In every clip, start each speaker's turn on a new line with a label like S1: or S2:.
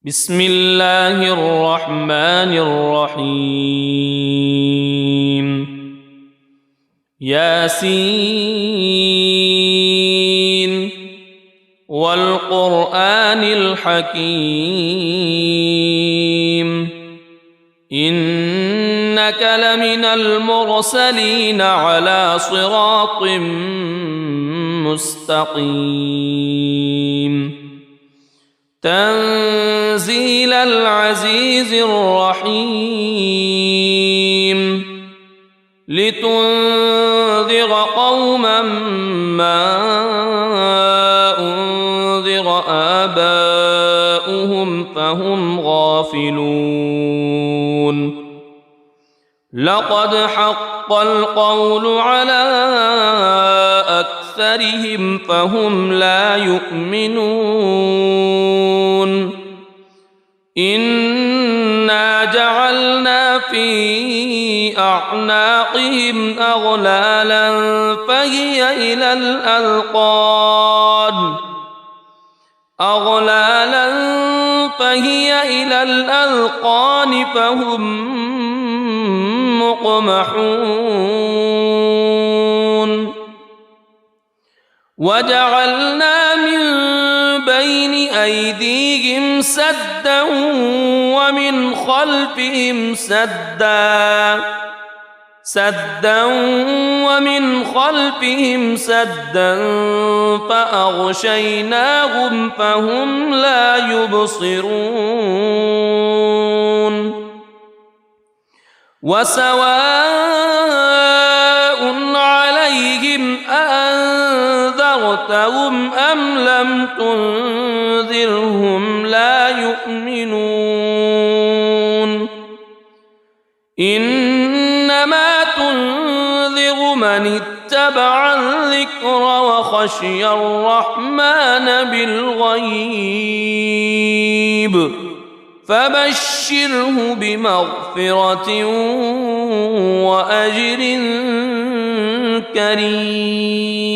S1: بسم الله الرحمن الرحيم ياسين والقرآن الحكيم إنك لمن المرسلين على صراط مستقيم تنزيل العزيز الرحيم لتنذر قوما ما أنذر آباؤهم فهم غافلون لقد حق القول على أكثرهم فهم لا يؤمنون إنا جعلنا في أعناقهم أغلالا فهي إلى الأذقان فهم مقمحون وجعلنا من بين أيديهم سدا ومن خلفهم سدا فأغشيناهم فهم لا يبصرون وسواء عليهم أأنذرتهم أم لم تنذرهم لا يؤمنون إنما تنذر من اتبع الذكر وخشي الرحمن بالغيب فبشره بمغفرة وأجر كريم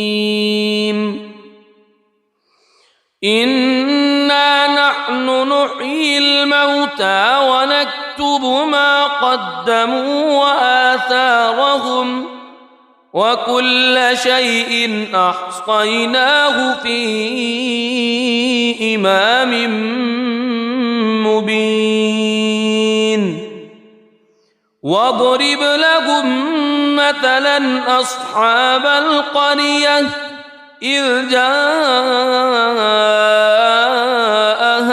S1: إنا نحن نحيي الموتى ونكتب ما قدموا وآثارهم وكل شيء أحصيناه في إمام مبين واضرب لهم مثلا أصحاب القرية إذ جاءها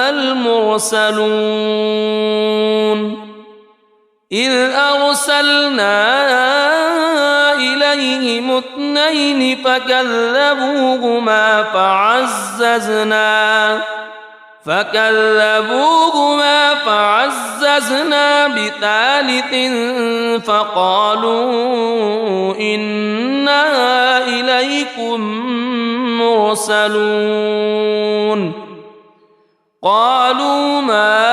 S1: المرسلون إذ أرسلنا إليهم اثنين فكذبوهما فعززنا بثالث فقالوا إنا إليكم مرسلون قالوا ما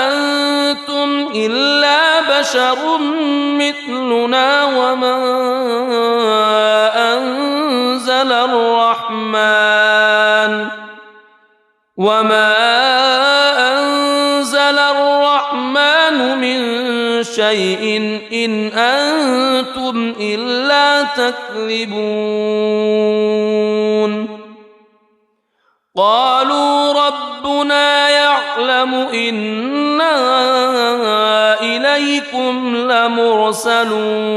S1: أنتم إلا بشر مثلنا وما أنزل الرحمن من شيء إن أنتم إلا تكذبون قالوا ربنا يعلم إنا إليكم لمرسلون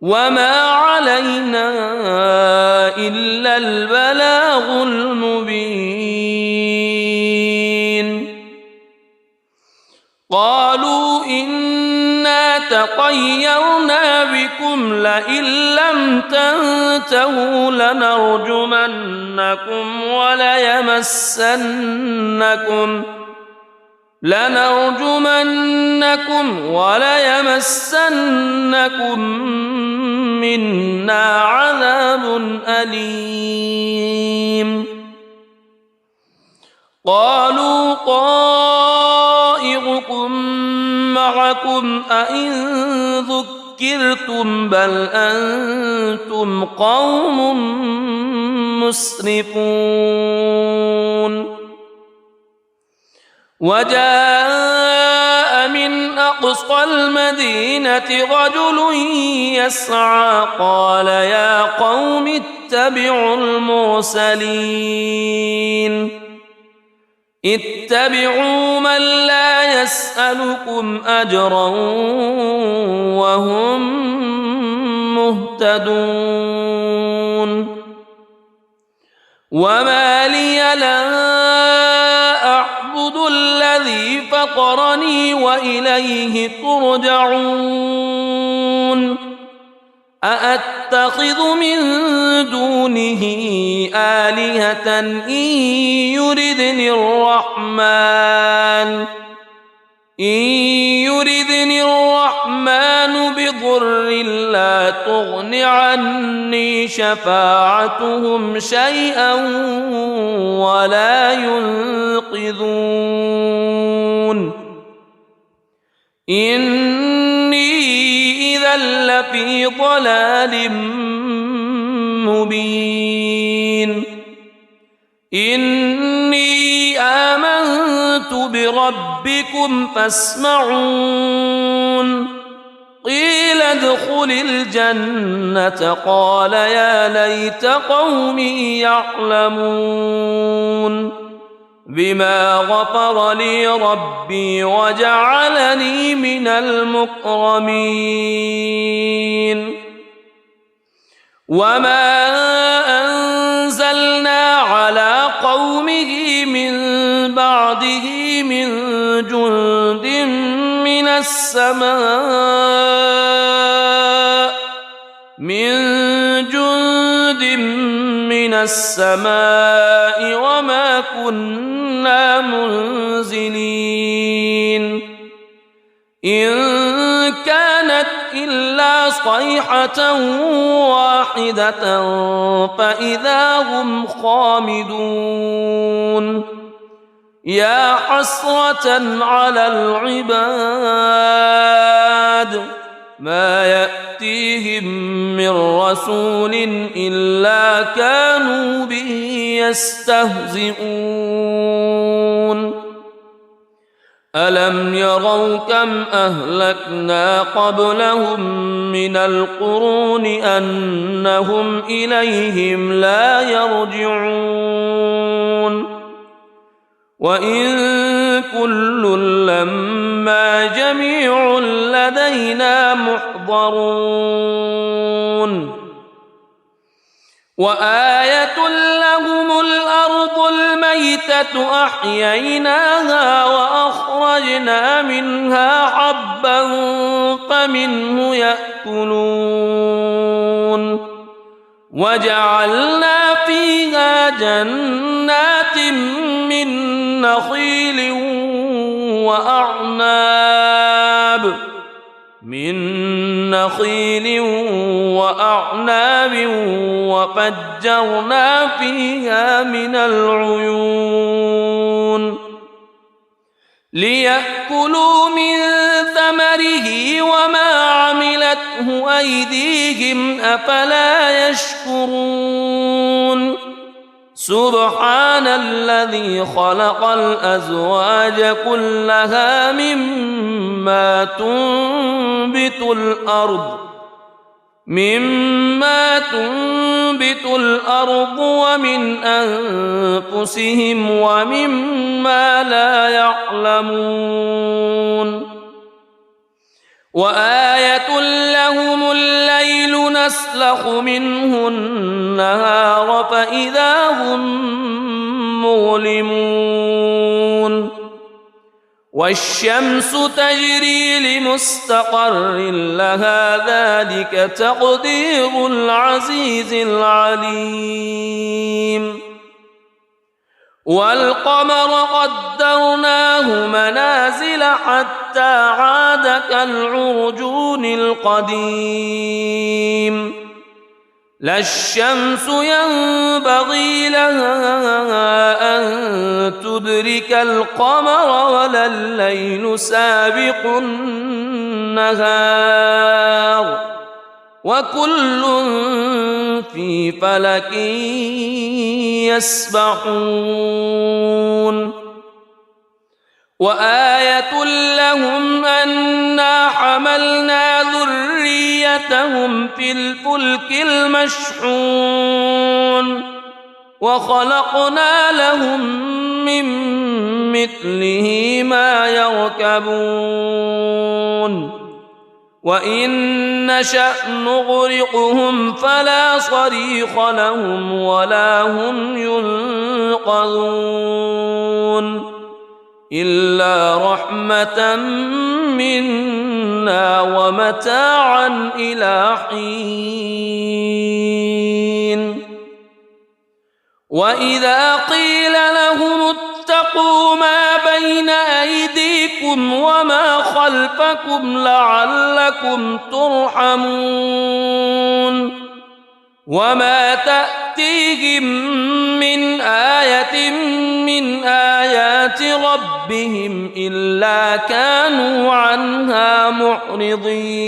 S1: وما علينا إلا البلاغ المبين قالوا إنا تطيرنا بكم لئن لم تنتهوا لنرجمنكم وليمسنكم منا عذاب أليم قالوا طائركم معكم أئن ذكرتم بل أنتم قوم مسرفون وجاء من أقصى المدينة رجل يسعى قال يا قوم اتبعوا المرسلين اتبعوا من لا يسألكم أجرا وهم مهتدون وما لي لا أعبد الذي فطرني وإليه ترجعون أأتخذ من دونه آلهة إن يردني الرحمن بضر لا تغن عني شفاعتهم شيئا ولا ينقذون إني إذا لفي ضلال مبين إني آمنت بربكم فاسمعون قيل ادخل الجنة قال يا ليت قومي يعلمون بما غفر لي ربي وجعلني من المكرمين وما أنزلنا على قومه من بعده من جند من السماء وما كنا منزلين إن كانت إلا صيحة واحدة فإذا هم خامدون يا حسرة على العباد ما يأتيهم من رسول إلا كانوا به يستهزئون ألم يروا كم أهلكنا قبلهم من القرون أنهم إليهم لا يرجعون وإن كل لما جميع لدينا محضرون وآية لهم الأرض الميتة أحييناها وأخرجنا منها حبا فمنه يأكلون وجعلنا فيها جنات من نخيل وأعناب وفجرنا فيها من العيون ليأكلوا من ثمره وما عملته أيديهم أفلا يشكرون سبحان الذي خلق الأزواج كلها مما تنبت الأرض ومن أنفسهم ومما لا يعلمون وآية لهم الليل نسلخ منه النهار فإذا هم مظلمون والشمس تجري لمستقر لها ذلك تقدير العزيز العليم والقمر قدرناه منازل حتى عاد كالعرجون القديم لا الشمس ينبغي لها أن تدرك القمر ولا الليل سابق النهار وكل في فلك يسبحون وآية لهم أنا حملنا ذريتهم في الفلك المشحون وخلقنا لهم من مثله ما يركبون وإن نشأ نغرقهم فلا صريخ لهم ولا هم ينقذون إلا رحمة منا ومتاعا إلى حين وإذا قيل لهم اتقوا ما بين أيديكم وما خلفكم لعلكم ترحمون وما تأتيهم من آية من آيات ربهم إلا كانوا عنها معرضين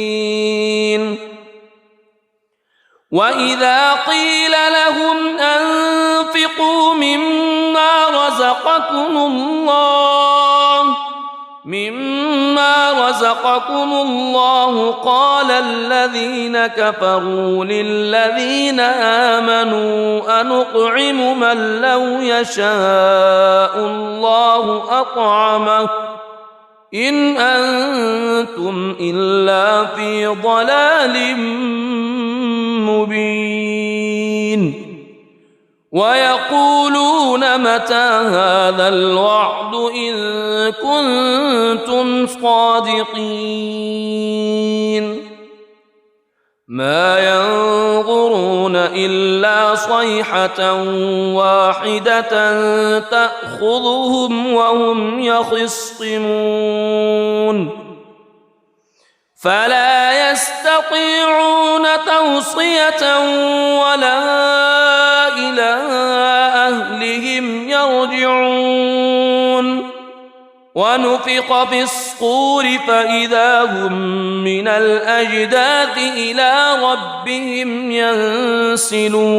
S1: وإذا قيل لهم أنفقوا مما رزقكم الله قال الذين كفروا للذين آمنوا أنطعم من لو يشاء الله أطعمه إن أنتم إلا في ضلال مبين ويقولون متى هذا الوعد إن كنتم صادقين ما ينظرون إلا صيحة واحدة تأخذهم وهم يخصمون فلا يستطيعون توصية ولا إلى أهلهم يرجعون ونفخ في الصور فإذا هم من الأجداث إلى ربهم ينسلون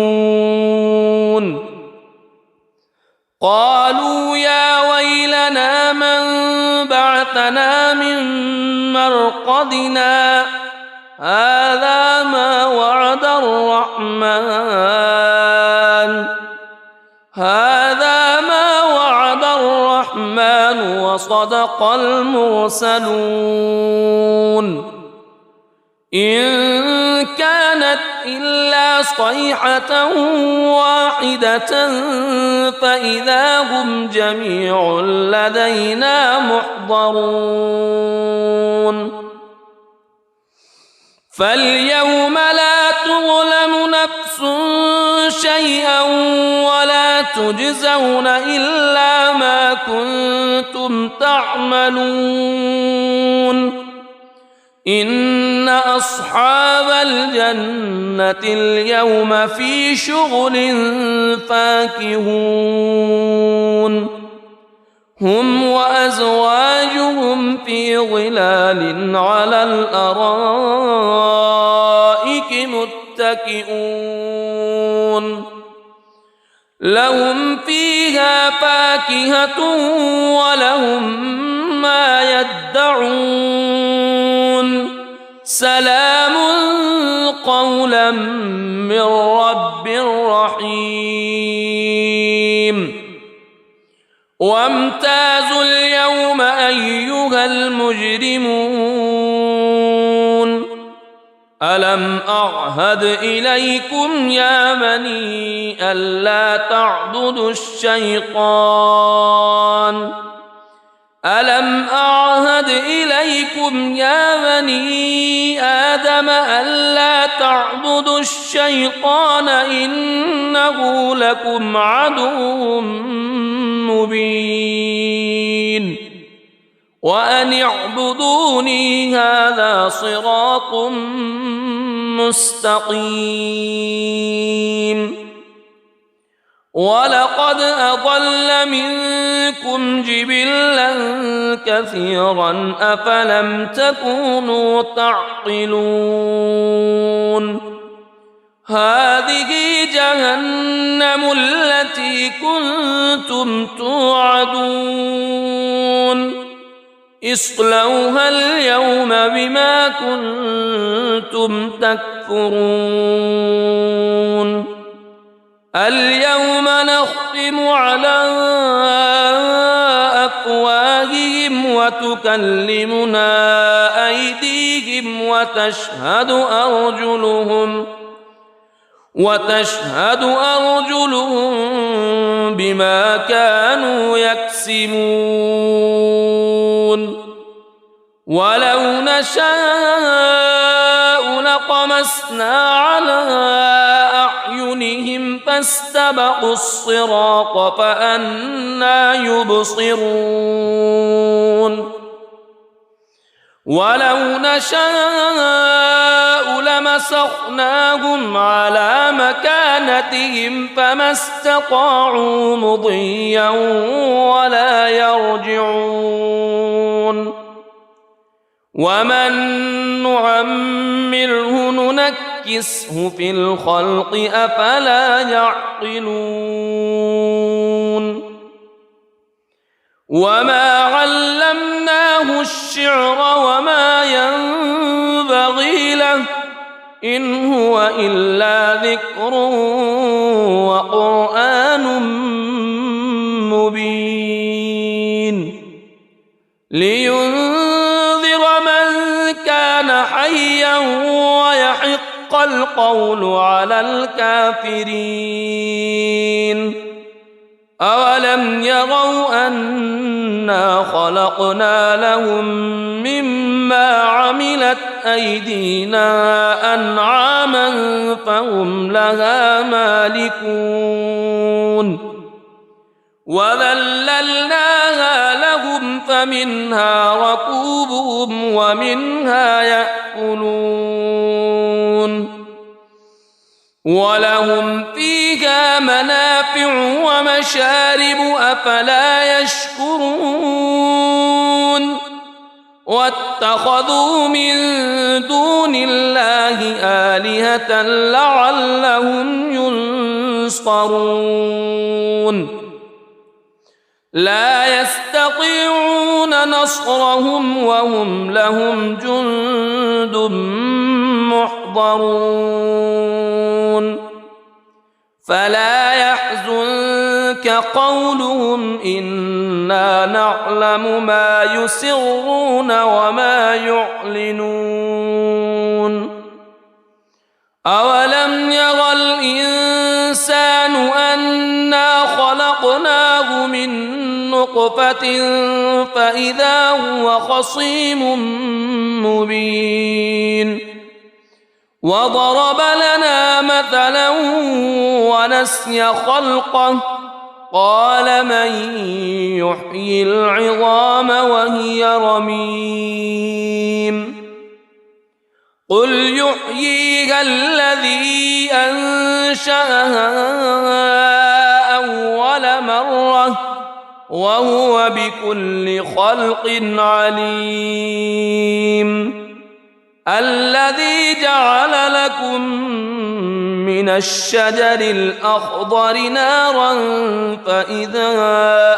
S1: قالوا يا ويلنا من بعثنا من مرقدنا هذا ما وعد الرحمن وصدق المرسلون إن كانت إلا صيحة واحدة فإذا هم جميع لدينا محضرون فاليوم لا تظلم نفس شيئا ولا تجزون إلا ما كنتم تعملون إن أصحاب الجنة اليوم في شغل فاكهون هم وأزواجهم في ظلال على الأرائك متكئون لهم فيها فاكهة ولهم ما يدعون سلام قولا من رب رحيم وامتازوا اليوم أيها المجرمون ألم أعهد إليكم يا بني ألا تعبدوا الشيطان ألم أعهد إليكم يا بني آدم ألا تعبدوا الشيطان إنه لكم عدو مبين وأن اعبدوني هذا صراط مستقيم ولقد أضل منكم جبلا كثيرا أفلم تكونوا تعقلون هذه جهنم التي كنتم توعدون اصلوها اليوم بما كنتم تكفرون اليوم نختم على أفواههم وتكلمنا أيديهم وتشهد أرجلهم بما كانوا يكسبون ولو نشاء لطمسنا على أعينهم فاستبقوا الصراط فأنى يبصرون ولو نشاء لمسخناهم على مكانتهم فما استطاعوا مضيا ولا يرجعون ومن نعمره ننكسه في الخلق أفلا يعقلون وما علمناه الشعر وما ينبغي له إن هو إلا ذكر وقرآن مبين لينذر من كان حيا ويحق القول على الكافرين أولم يروا أنا خلقنا لهم مما عملت أيدينا أنعاما فهم لها مالكون وذللناها لهم فمنها ركوبهم ومنها يأكلون ولهم فيها منافع ومشارب أفلا يشكرون واتخذوا من دون الله آلهة لعلهم ينصرون لا يستطيعون نصرهم وهم لهم جند محضرون فلا يحزنك قولهم إنا نعلم ما يسرون وما يعلنون أولم ير الإنسان أنا خلقناه من نطفة فإذا هو خصيم مبين وضرب لنا مثلا ونسي خلقه قال من يحيي العظام وهي رميم قل يحييها الذي أنشأها أول مرة وهو بكل خلق عليم الذي جعل لكم من الشجر الأخضر نارا فإذا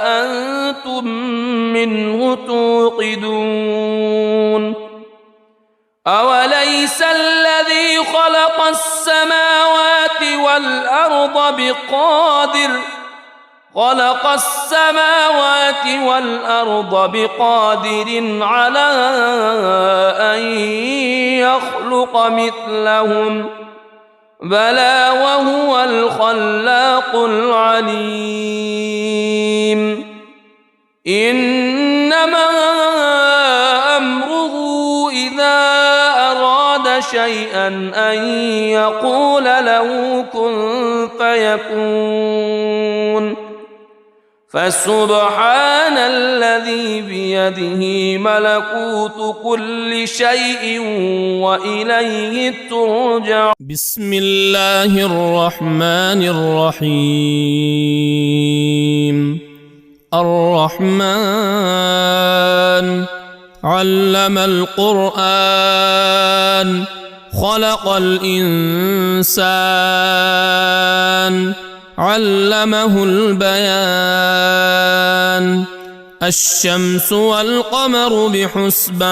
S1: أنتم منه توقدون أوليس الذي خلق السماوات والأرض بقادر على أن يخلق مثلهم بلى وهو الخلاق العليم إنما أمره إذا أراد شيئا أن يقول له كن فيكون فسبحان الذي بيده ملكوت كل شيء وإليه ترجع. بسم الله الرحمن الرحيم. الرحمن علم القرآن خلق الإنسان علمه البيان الشمس والقمر بحسبان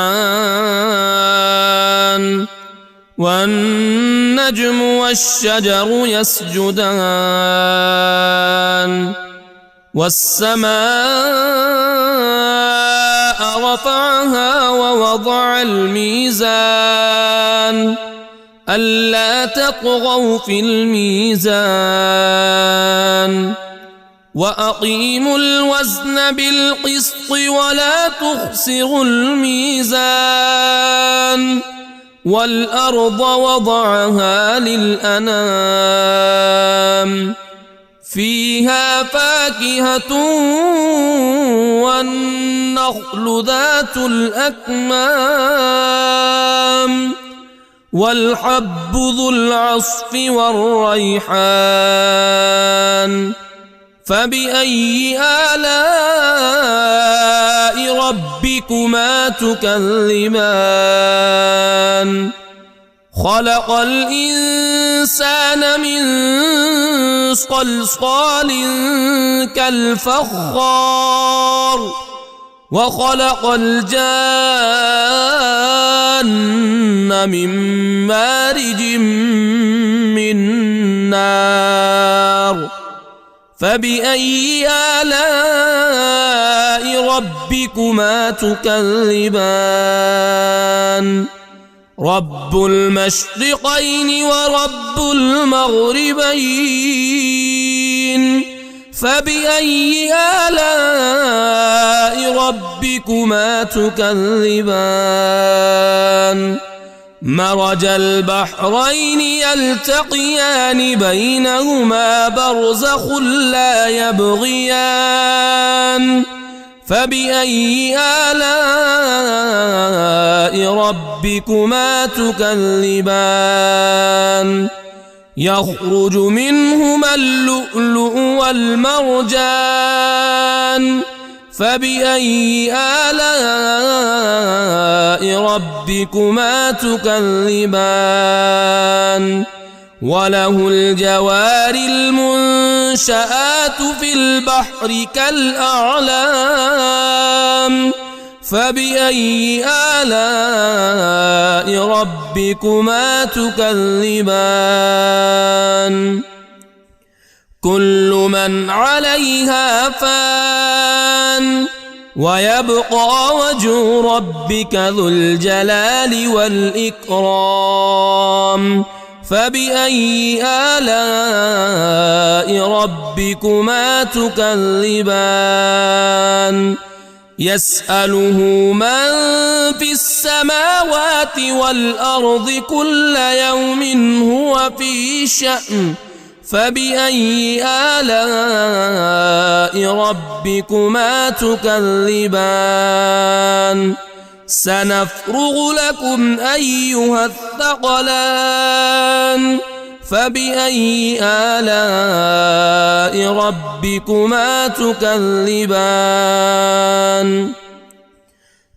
S1: والنجم والشجر يسجدان والسماء رفعها ووضع الميزان ألا تطغوا في الميزان وأقيموا الوزن بالقسط ولا تخسروا الميزان والأرض وضعها للأنام فيها فاكهة والنخل ذات الأكمام والحب ذو العصف والريحان فبأي آلاء ربكما تكذبان خلق الإنسان من صلصال كالفخار وخلق الجان من مارج من نار فبأي آلاء ربكما تكذبان رب المشرقين ورب المغربين فبأي آلاء ربكما تكذبان مرج البحرين يلتقيان بينهما برزخ لا يبغيان فبأي آلاء ربكما تكذبان يخرج منهما اللؤلؤ والمرجان فبأي آلاء ربكما تكذبان وله الجوار المنشآت في البحر كالأعلام فبأي آلاء ربكما تكذبان كل من عليها فان ويبقى وجه ربك ذو الجلال والإكرام فبأي آلاء ربكما تكذبان يسأله من في السماوات والأرض كل يوم هو في شأن فبأي آلاء ربكما تكذبان سنفرغ لكم أيها الثقلان فبأي آلاء ربكما تكذبان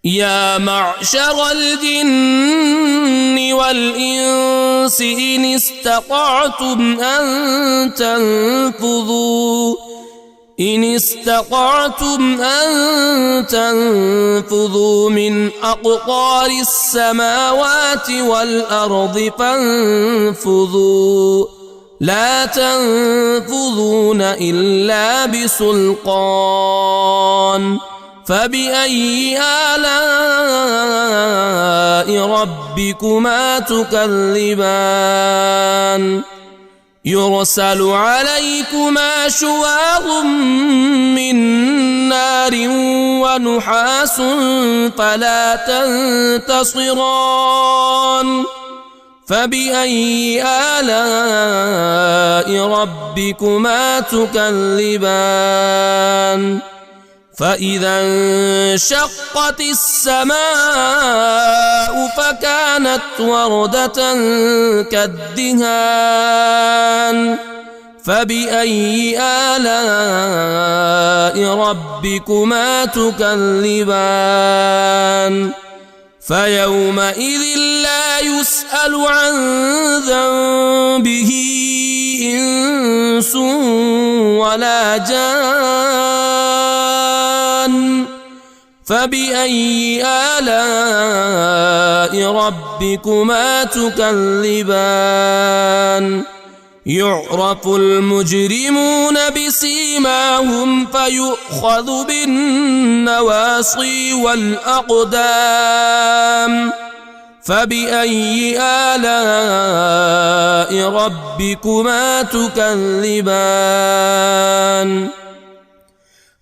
S1: يا معشر الجن والإنس إن استطعتم أن تنفذوا من أقطار السماوات والأرض فانفذوا لا تنفذون إلا بسلطان فبأي آلاء ربكما تكذبان يرسل عليكما شواظ من نار ونحاس فلا تنتصران فبأي آلاء ربكما تكذبان فإذا انشقت السماء فكانت وردة كالدهان فبأي آلاء ربكما تكذبان فيومئذ لا يسأل عن ذنبه إنس ولا جان فبأي آلاء ربكما تكذبان يعرف المجرمون بسيماهم فيؤخذ بالنواصي والأقدام فبأي آلاء ربكما تكذبان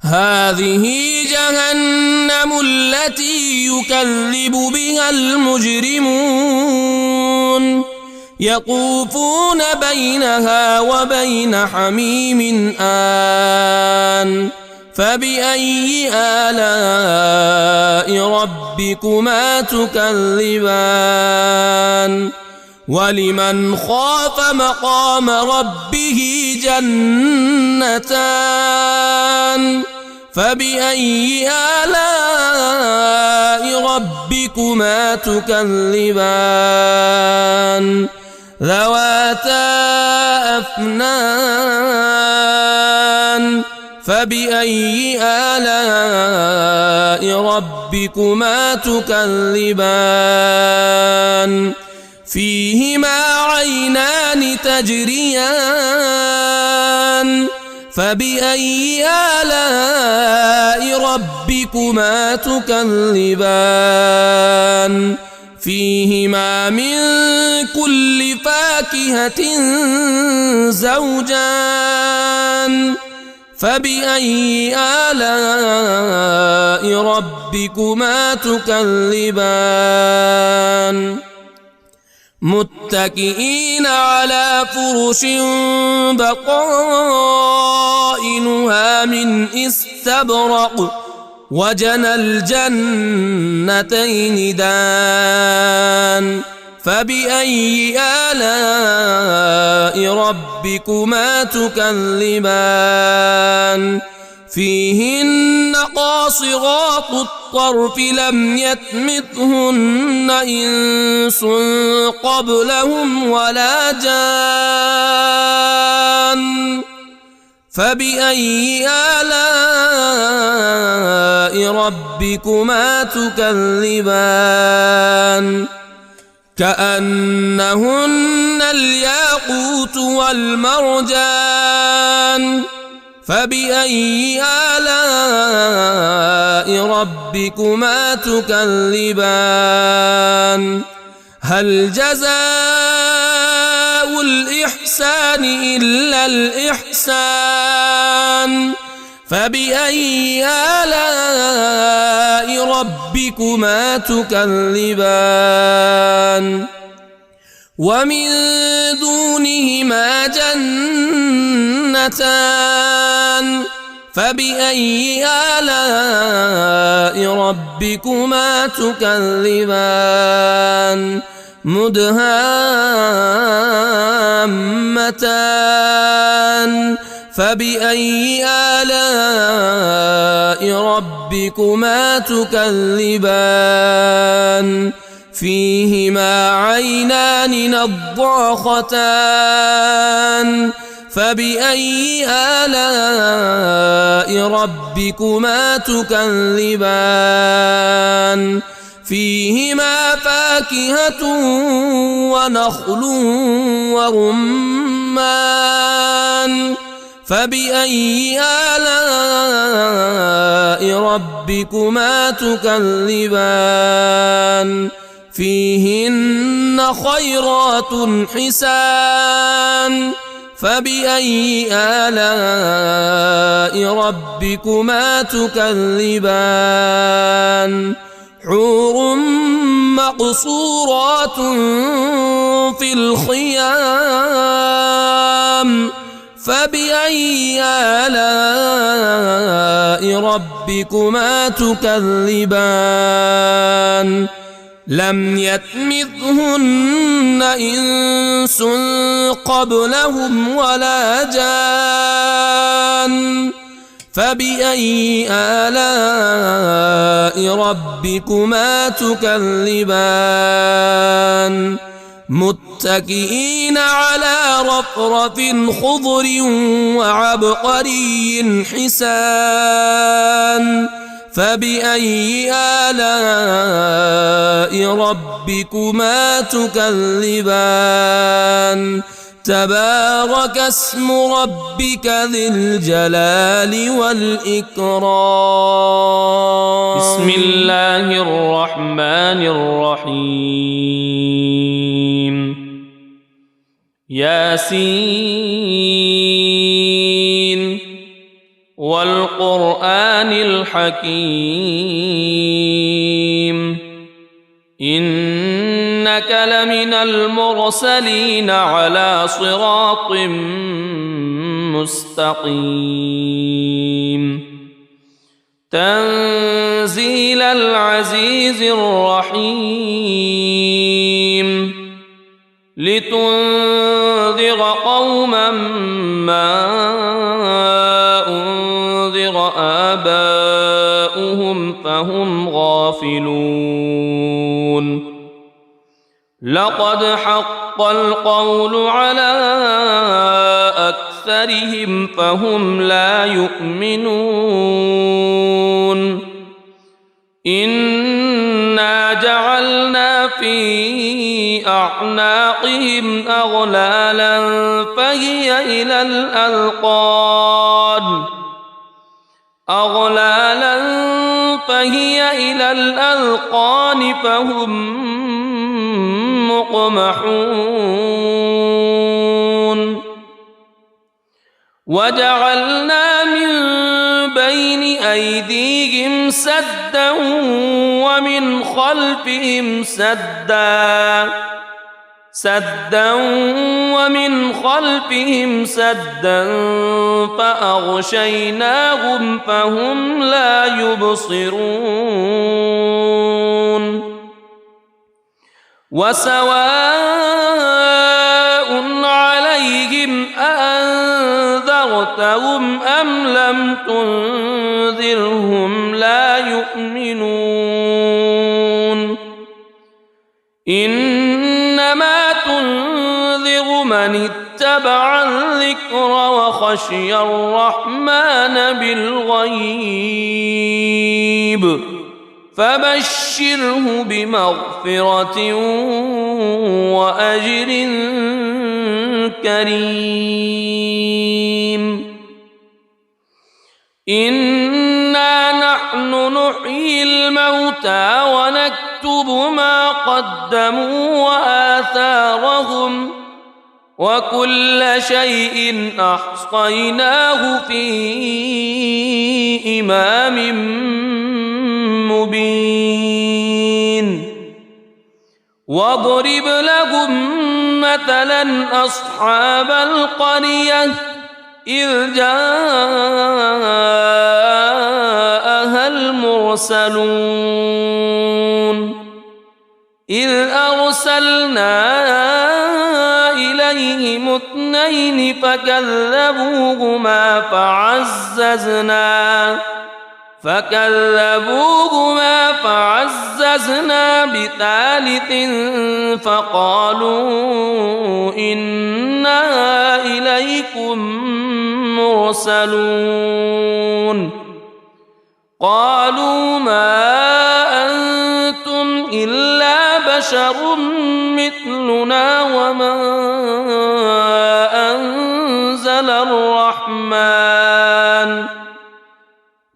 S1: هذه جهنم التي يكذب بها المجرمون يطوفون بينها وبين حميم آن فبأي آلاء ربكما تكذبان ولمن خاف مقام ربه جنتان فبأي آلاء ربكما تكذبان ذواتا أفنان فبأي آلاء ربكما تكذبان فيهما عينان تجريان فبأي آلاء ربكما تكذبان فيهما من كل فاكهة زوجان فبأي آلاء ربكما تكذبان متكئين على فرش بطائنها من استبرق وجنى الجنتين دان فبأي آلاء ربكما تكذبان فيهن قاصرات الطرف لم يطمثهن إنس قبلهم ولا جان فبأي آلاء ربكما تكذبان كأنهن الياقوت والمرجان فبأي آلاء ربكما تكذبان هل جزاء الإحسان إلا الإحسان فبأي آلاء ربكما تكذبان ومن دونهما جنتان فبأي آلاء ربكما تكذبان مدهامتان فبأي آلاء ربكما تكذبان فيهما عينان نضاختان فبأي آلاء ربكما تكذبان فيهما فاكهة ونخل ورمان فبأي آلاء ربكما تكذبان فيهن خيرات حسان فبأي آلاء ربكما تكذبان حور مقصورات في الخيام فبأي آلاء ربكما تكذبان لم يطمثهن إنس قبلهم ولا جان فبأي آلاء ربكما تكذبان متكئين على رفرف خضر وعبقري حسان فبأي آلاء ربكما تكذبان تبارك اسم ربك ذي الجلال والإكرام. بسم الله الرحمن الرحيم. ياسين والقرآن الحكيم إنك لمن المرسلين على صراط مستقيم تنزيل العزيز الرحيم لتنذر قوما ما أنذر آباؤهم فهم غافلون لقد حق القول على أكثرهم فهم لا يؤمنون إنا جعلنا في أعناقهم أغلالا فهي إلى الأذقان فهم مقمحون وجعلنا من بين أيديهم سدا ومن خلفهم سدا فأغشيناهم فهم لا يبصرون وسواء عليهم أأنذرتهم أم لم تنذرهم لا يؤمنون إنما تنذر من اتبع الذكر وخشي الرحمن بالغيب فبشره بمغفرة وأجر كريم إنا نحن نحيي الموتى ونكتب ما قدموا وآثارهم وكل شيء أحصيناه في إمام مبين واضرب لهم مثلا أصحاب القرية إذ جاءها المرسلون إذ أرسلنا إليهم اثنين فكذبوهما فعززنا بثالث فقالوا إنا إليكم مرسلون قالوا ما أنتم إلا بشر مثلنا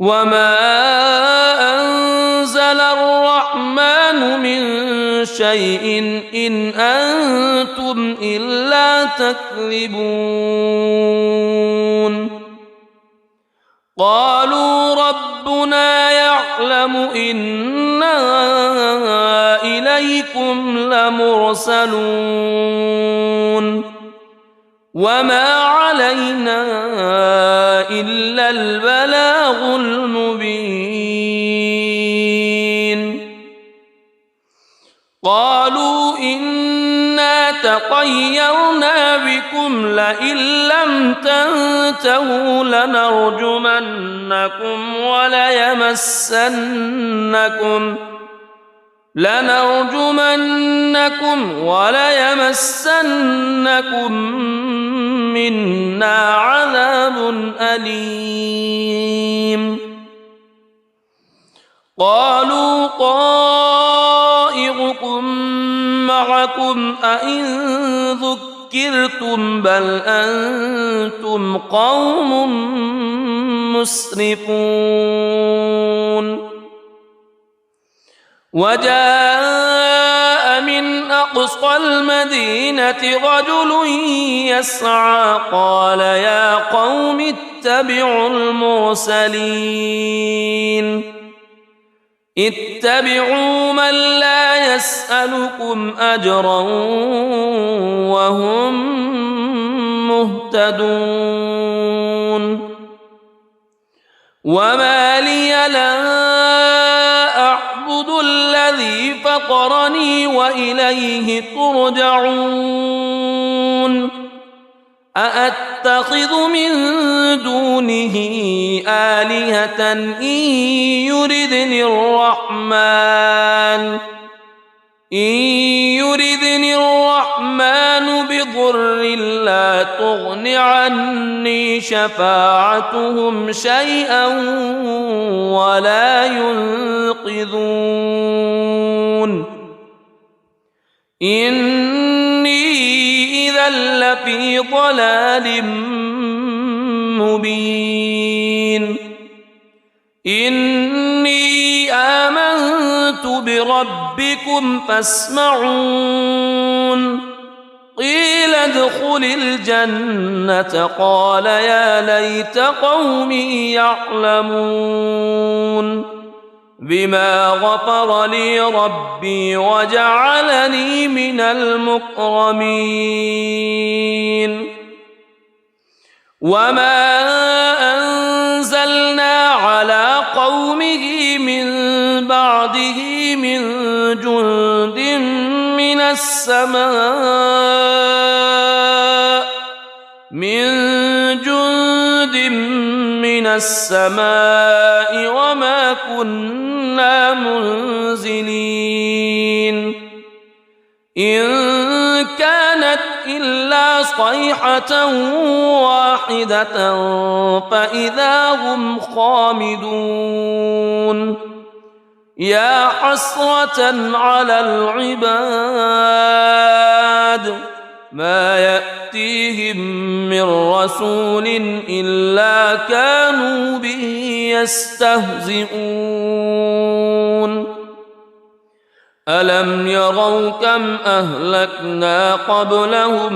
S1: وما أنزل الرحمن من شيء إن أنتم إلا تكذبون قالوا ربنا يعلم إنا إليكم لمرسلون وما علينا إلا البلاغ المبين قالوا إنا تطيرنا بكم لئن لم تنتهوا لنرجمنكم وليمسنكم منا عذاب أليم قالوا طائركم معكم أئن ذكرتم بل أنتم قوم مسرفون وجاء من أقصى المدينة رجل يسعى قال يا قوم اتبعوا المرسلين اتبعوا من لا يسألكم أجرا وهم مهتدون وما لي لا أعبد الذي فطرني وإليه ترجعون أأتخذ من دونه آلهة إن يردني الرحمن بضر لا تغن عني شفاعتهم شيئا ولا ينقذون إني إذا لفي ضلال مبين إني آمنت بربكم فاسمعون قيل ادخل الجنة قال يا ليت قومي يعلمون بما غفر لي ربي وجعلني من المكرمين وما أنزلنا على قومه من بعده من جند من السماء وما كنا منزلين إن كانت إلا صيحة واحدة فإذا هم خامدون يا حسرة على العباد ما يأتيهم من رسول إلا كانوا به يستهزئون ألم يروا كم أهلكنا قبلهم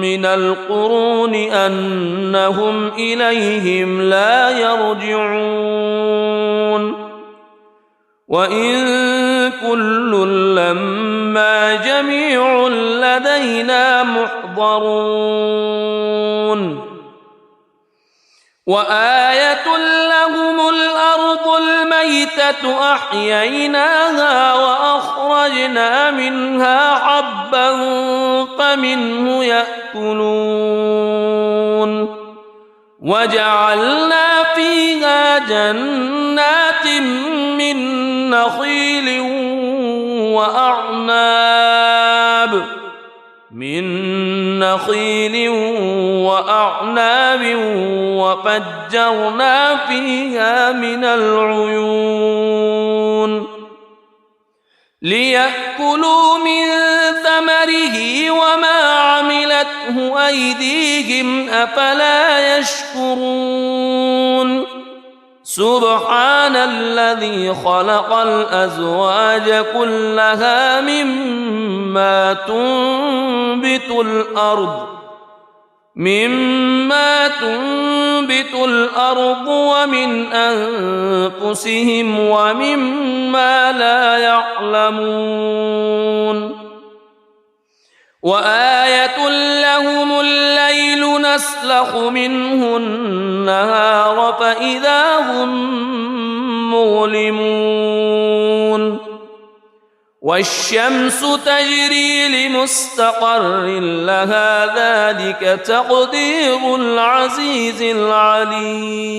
S1: من القرون أنهم إليهم لا يرجعون وإن كل لما جميع لدينا محضرون وآية لهم الأرض الميتة أحييناها وأخرجنا منها حبا فمنه يأكلون وجعلنا فيها جنات من نخيل وأعناب وفجرنا فيها من العيون ليأكلوا من ثمره وما عملته أيديهم أفلا يشكرون سبحان الذي خلق الأزواج كلها مما تنبت الأرض ومن أنفسهم ومما لا يعلمون وآية لهم الليل نسلخ منه النهار فإذا هم مظلمون والشمس تجري لمستقر لها ذلك تقدير العزيز العليم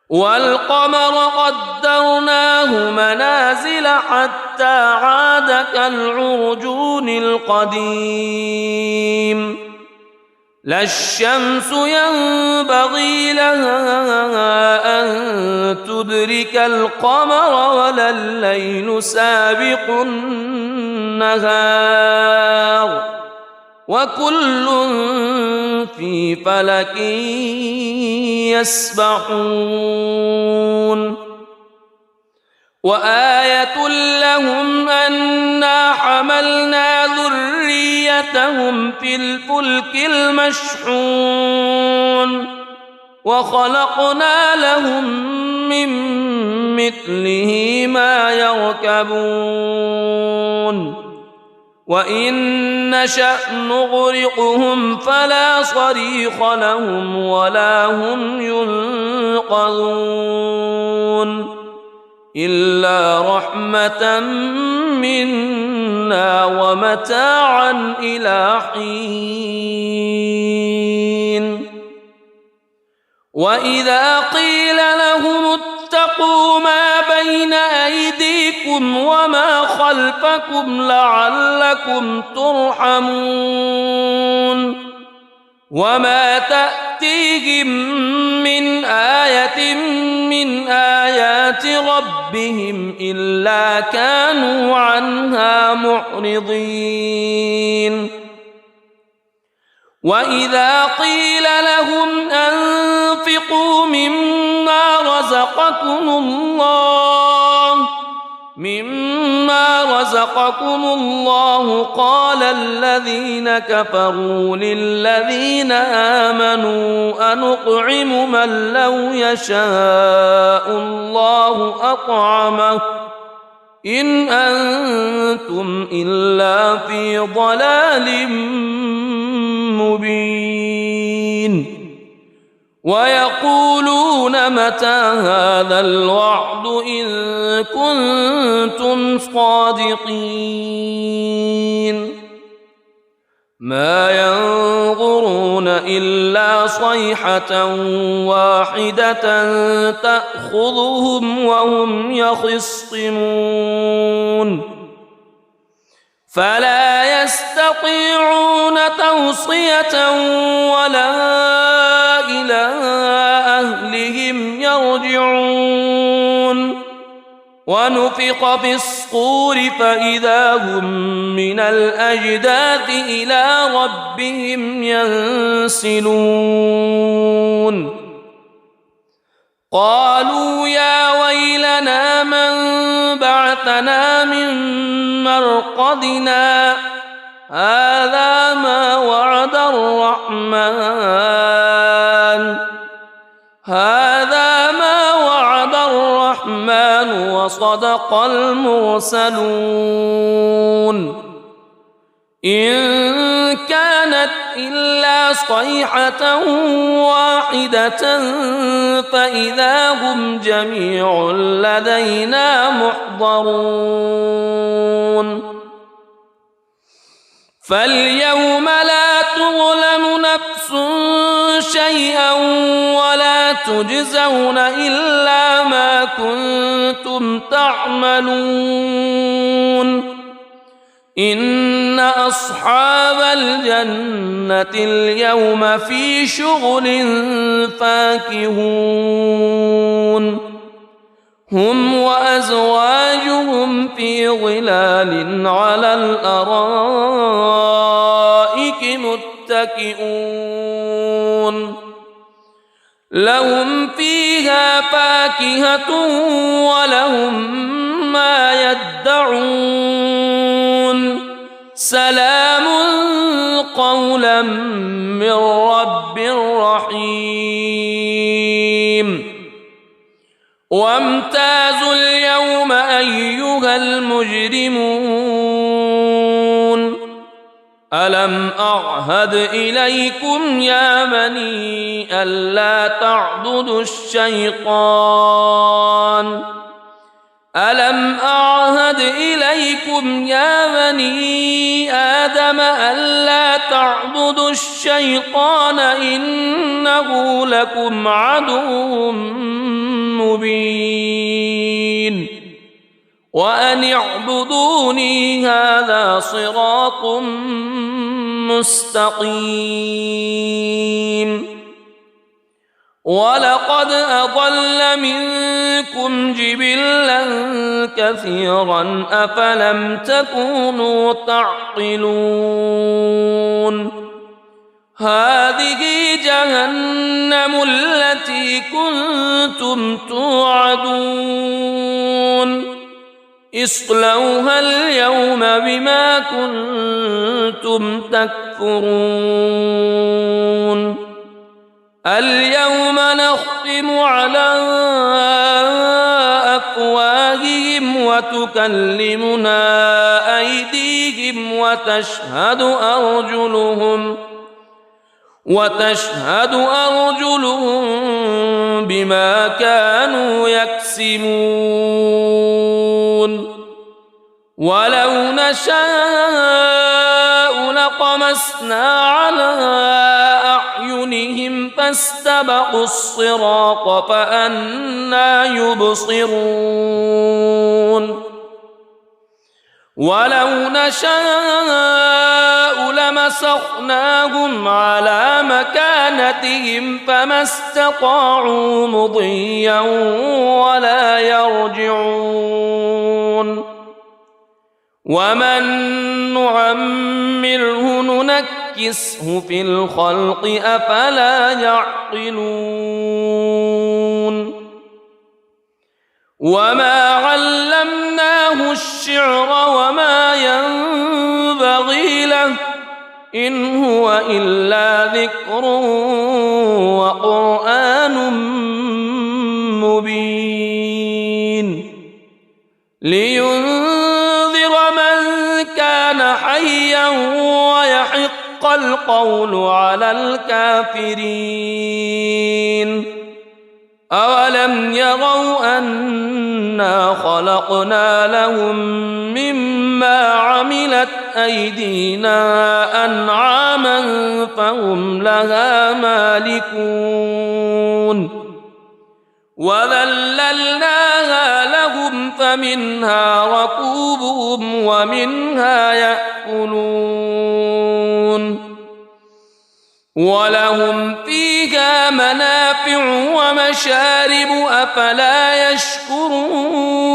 S1: والقمر قدرناه منازل حتى عاد كالعرجون القديم لا الشمس ينبغي لها أن تدرك القمر ولا الليل سابق النهار وكل في فلك يسبحون وآية لهم أنا حملنا ذريتهم في الفلك المشحون وخلقنا لهم من مثله ما يركبون وإن نشأ نغرقهم فلا صريخ لهم ولا هم ينقذون إلا رحمة منا ومتاعا إلى حين وإذا قيل لهم اتقوا ما بين أيديكم وما خلفكم لعلكم ترحمون وما تأتيهم من آية من آيات ربهم إلا كانوا عنها معرضين وإذا قيل لهم أنفقوا مما رزقكم الله قال الذين كفروا للذين آمنوا أنطعم من لو يشاء الله أطعمه إن أنتم إلا في ضلال مبين ويقولون متى هذا الوعد إن كنتم صادقين ما ينظرون إلا صيحة واحدة تأخذهم وهم يخصمون فلا يستطيعون توصية ولا إلى أهلهم يرجعون ونفخ في الصور فإذا هم من الأجداث إلى ربهم ينسلون قالوا يا ويلنا من بعثنا من مرقدنا هذا ما وعد الرحمن وصدق المرسلون إن كانت إلا صيحة واحدة فإذا هم جميع لدينا محضرون فاليوم لا تظلم نفس شيئا ولا تجزون إلا ما كنتم تعملون إن أصحاب الجنة اليوم في شغل فاكهون هم وأزواجهم في ظلال على الأرائك متكئون لهم فيها فاكهة ولهم ما يدعون سلام قولا من رب رحيم وامتازوا اليوم أيها المجرمون ألم أعهد إليكم يا بني ألا تعبدوا الشيطان ألم أعهد إليكم يا بني آدم ألا تعبدوا الشيطان إنه لكم عدو مبين وأن اعبدوني هذا صراط مستقيم ولقد أضل منكم جبلا كثيرا أفلم تكونوا تعقلون هذه جهنم التي كنتم توعدون اصلوها اليوم بما كنتم تكفرون اليوم نختم على أفواههم وتكلمنا أيديهم وتشهد أرجلهم بما كانوا يكسبون ولو نشاء لطمسنا على أعينهم فاستبقوا الصراط فأنى يبصرون ولو نشاء لمسخناهم على مكانتهم فما استطاعوا مضيا ولا يرجعون ومن نعمره ننكسه في الخلق أفلا يعقلون وما علمناه الشعر وما ينبغي له إن هو إلا ذكر وقرآن مبين لينذر من كان حيا ويحق القول على الكافرين أولم يروا أنا خلقنا لهم مما عملت أيدينا أنعاما فهم لها مالكون وذللناها لهم فمنها ركوبهم ومنها يأكلون ولهم فيها منافع ومشارب أفلا يشكرون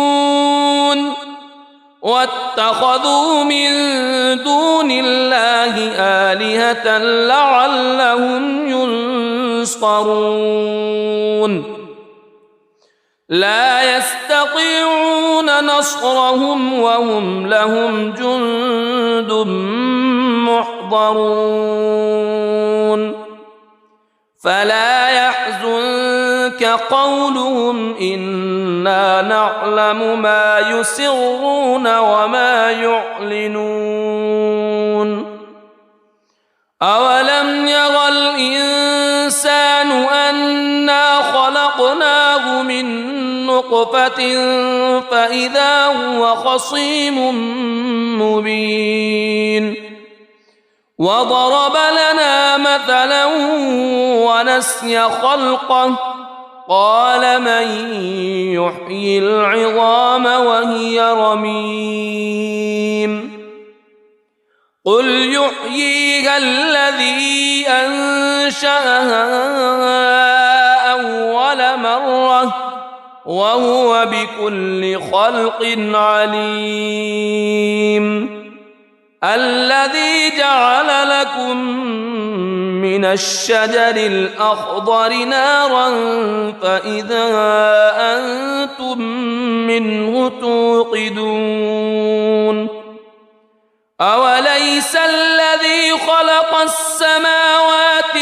S1: واتخذوا من دون الله آلهة لعلهم ينصرون لا يستطيعون نصرهم وهم لهم جند محضرون فلا يحزنك قولهم إنا نعلم ما يسرون وما يعلنون أولم يرى الإنسان أنا خلقناه من نطفة فإذا هو خصيم مبين وضرب لنا مثلا ونسي خلقه قال من يحيي العظام وهي رميم قل يحييها الذي أنشأها أول مرة وهو بكل خلق عليم الذي جعل لكم من الشجر الأخضر نارا فإذا أنتم منه توقدون أوليس الذي خلق السماوات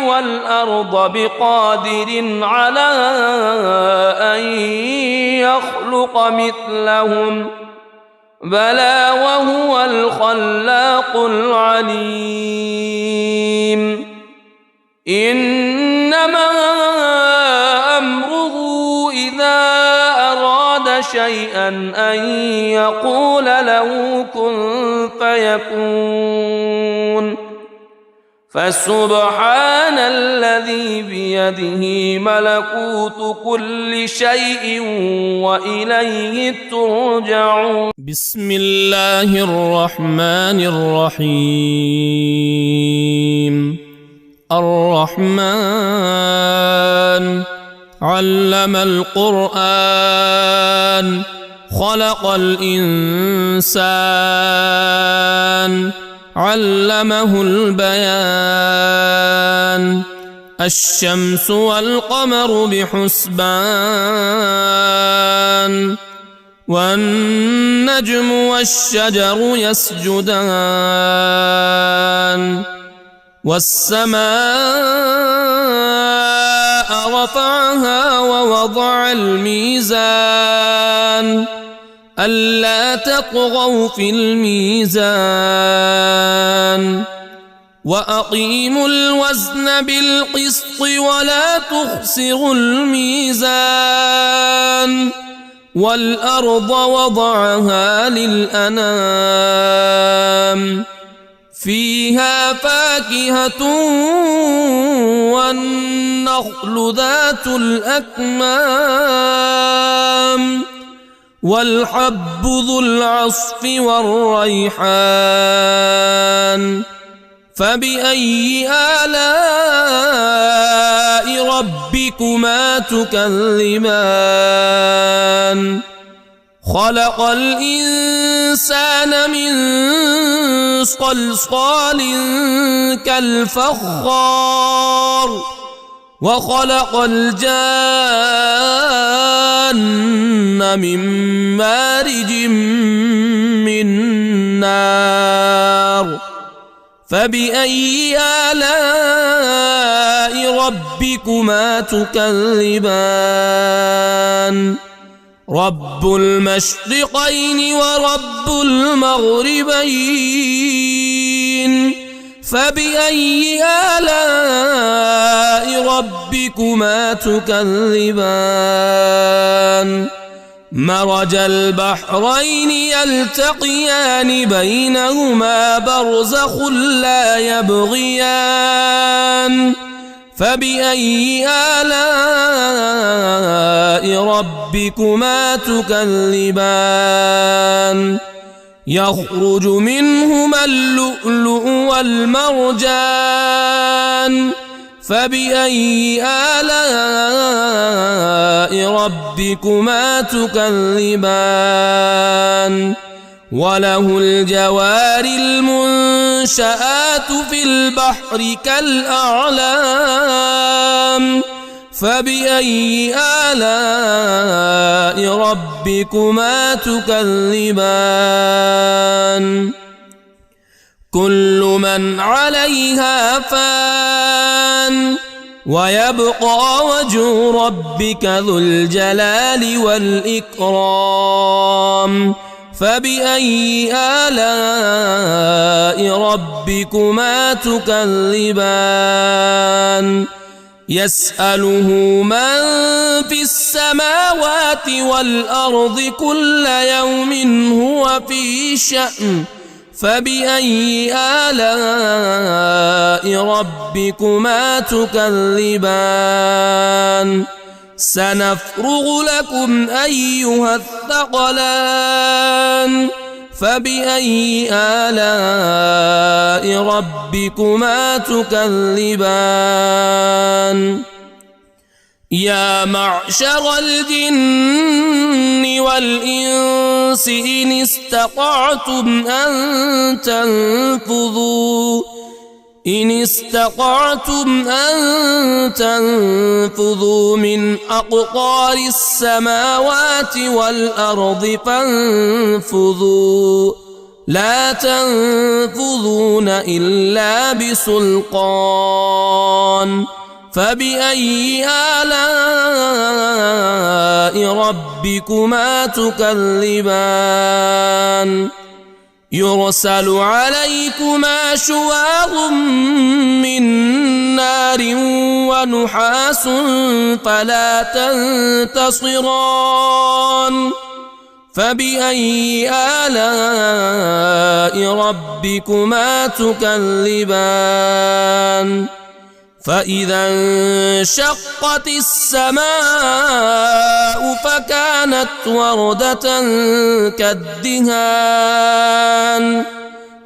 S1: والأرض بقادر على أن يخلق مثلهم بلى وهو الخلاق العليم إنما أمره إذا أراد شيئا أن يقول له كن فيكون فسبحان الذي الذي بيده ملكوت كل شيء وإليه ترجعون.
S2: بسم الله الرحمن الرحيم. الرحمن علم القرآن خلق الإنسان علمه البيان. الشمس والقمر بحسبان والنجم والشجر يسجدان. والسماء رفعها ووضع الميزان ألا تطغوا في الميزان وأقيموا الوزن بالقسط ولا تخسروا الميزان. والأرض وضعها للأنام فيها فاكهة والنخل ذات الأكمام والحب ذو العصف والريحان. فبأي آلاء ربكما تكذبان؟ خلق الإنسان من صلصال كالفخار وخلق الجان من مارج من نار. فبأي آلاء ربكما تكذبان؟ رب المشرقين ورب المغربين. فبأي آلاء ربكما تكذبان؟ مرج البحرين يلتقيان بينهما برزخ لا يبغيان. فبأي آلاء ربكما تكذبان؟ يخرج منهما اللؤلؤ والمرجان. فبأي آلاء ربكما تكذبان؟ وله الجوار المنشآت في البحر كالأعلام. فبأي آلاء ربكما تكذبان؟ كل من عليها فان ويبقى وجه ربك ذو الجلال والإكرام. فبأي آلاء ربكما تكذبان؟ يسأله من في السماوات والأرض كل يوم هو في شأن. فبأي آلاء ربكما تكذبان؟ سنفرغ لكم أيها الثقلان. فبأي آلاء ربكما تكذبان؟ يا معشر الجن والإنس إن استطعتم أن تنفذوا من أقطار السماوات والأرض فانفذوا لا تنفذون إلا بسلطان. فبأي آلاء ربكما تكذبان؟ يرسل عليكما شواظ من نار ونحاس فلا تنتصران. فبأي آلاء ربكما تكذبان؟ فإذا انشقت السماء فكانت وردة كالدهان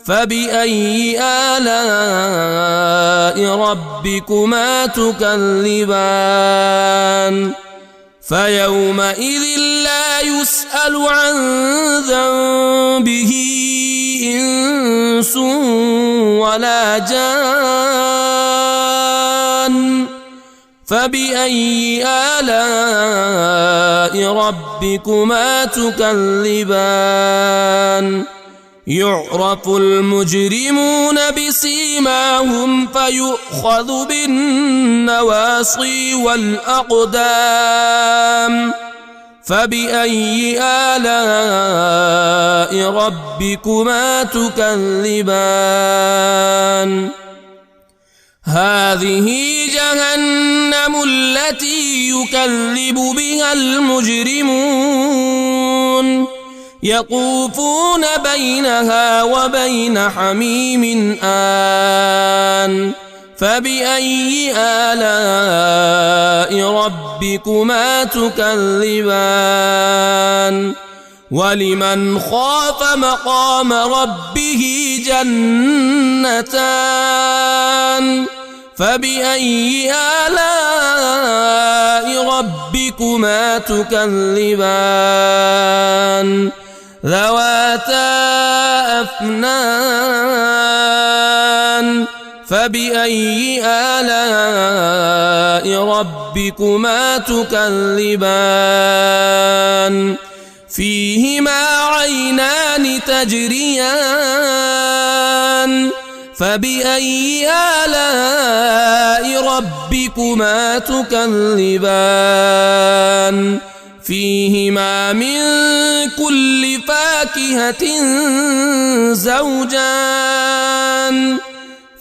S2: فبأي آلاء ربكما تكذبان فيومئذ لا يسأل عن ذنبه إنس ولا جان فبأي آلاء ربكما تكذبان يعرف المجرمون بسيماهم فيؤخذ بالنواصي والأقدام فبأي آلاء ربكما تكذبان هذه جهنم التي يكذب بها المجرمون يطوفون بينها وبين حميم آن فبأي آلاء ربكما تكذبان ولمن خاف مقام ربه جنتان فبأي آلاء ربكما تكذبان ذواتا أفنان فبأي آلاء ربكما تكذبان فيهما عينان تجريان فبأي آلاء ربكما تكذبان فيهما من كل فاكهة زوجان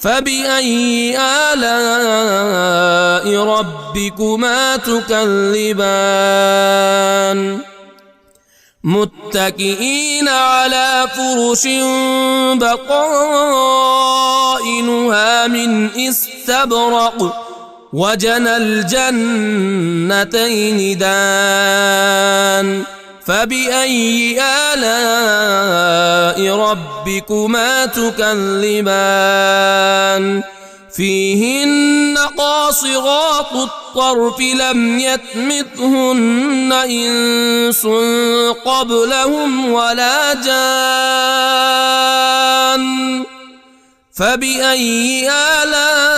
S2: فبأي آلاء ربكما تكذبان متكئين على فرش بطائنها من استبرق وجنى الجنتين دان فبأي آلاء ربكما تكذبان فيهن قاصرات الطرف لم يطمثهن إنس قبلهم ولا جان فبأي آلاء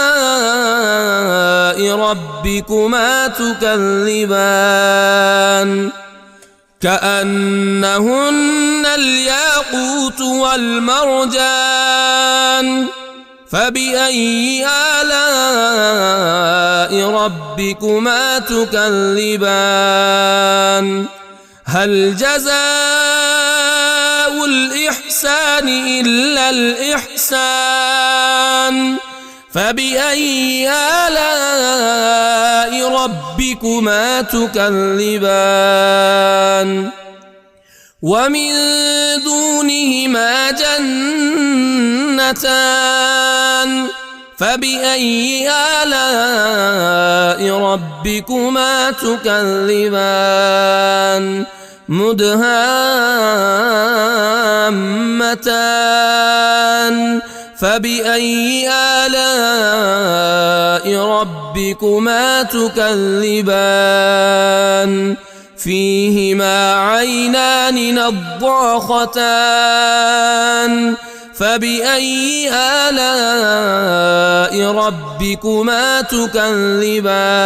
S2: ربكما تكذبان كأنهن الياقوت والمرجان فبأي آلاء ربكما تكذبان هل جزاء الإحسان إلا الإحسان فبأي آلاء ربكما تكذبان ومن دونهما جنتان فبأي آلاء ربكما تكذبان مدهامتان فبأي آلاء ربكما تكذبان فيهما عينان نضاختان فبأي آلاء ربكما تكذبان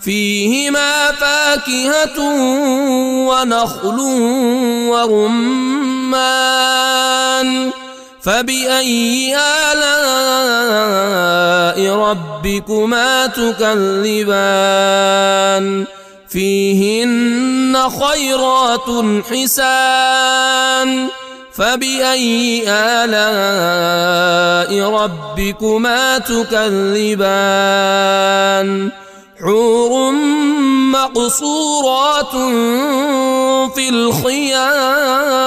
S2: فيهما فاكهة ونخل ورمان فبأي آلاء ربكما تكذبان فيهن خيرات حسان فبأي آلاء ربكما تكذبان حور مقصورات في الخيام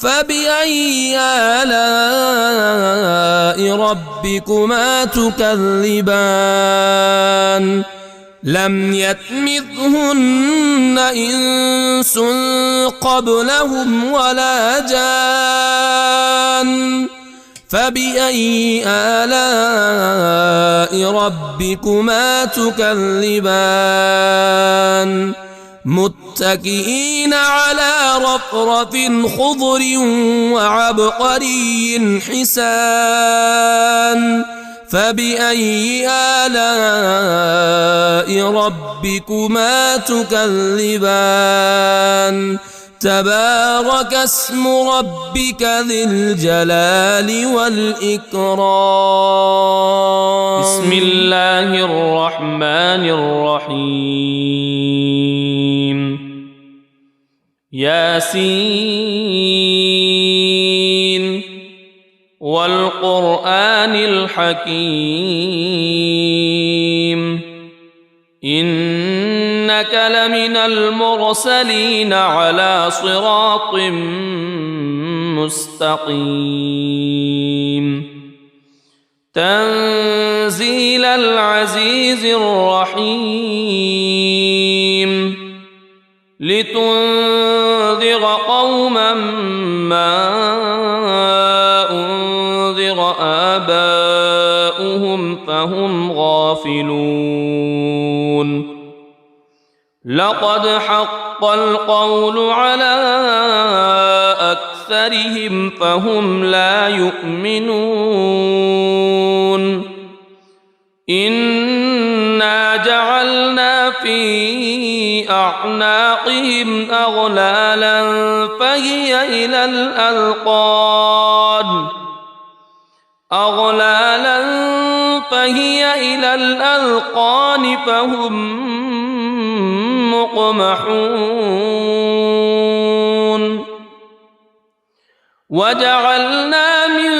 S2: فبأي آلاء ربكما تكذبان لم يطمثهن إنس قبلهم ولا جان فبأي آلاء ربكما تكذبان متكئين على رفرف خضر وعبقري حسان فبأي آلاء ربكما تكذبان تبارك اسم ربك ذي الجلال والإكرام
S1: بسم الله الرحمن الرحيم ياسين والقرآن الحكيم إنك لمن المرسلين على صراط مستقيم تنزيل العزيز الرحيم لتنذر قوما ما أنذر آباؤهم فهم غافلون لقد حق القول على أكثرهم فهم لا يؤمنون إنا جعلنا في أعناقهم أغلالا فهي إلى الأذقان فهم مقمحون وجعلنا من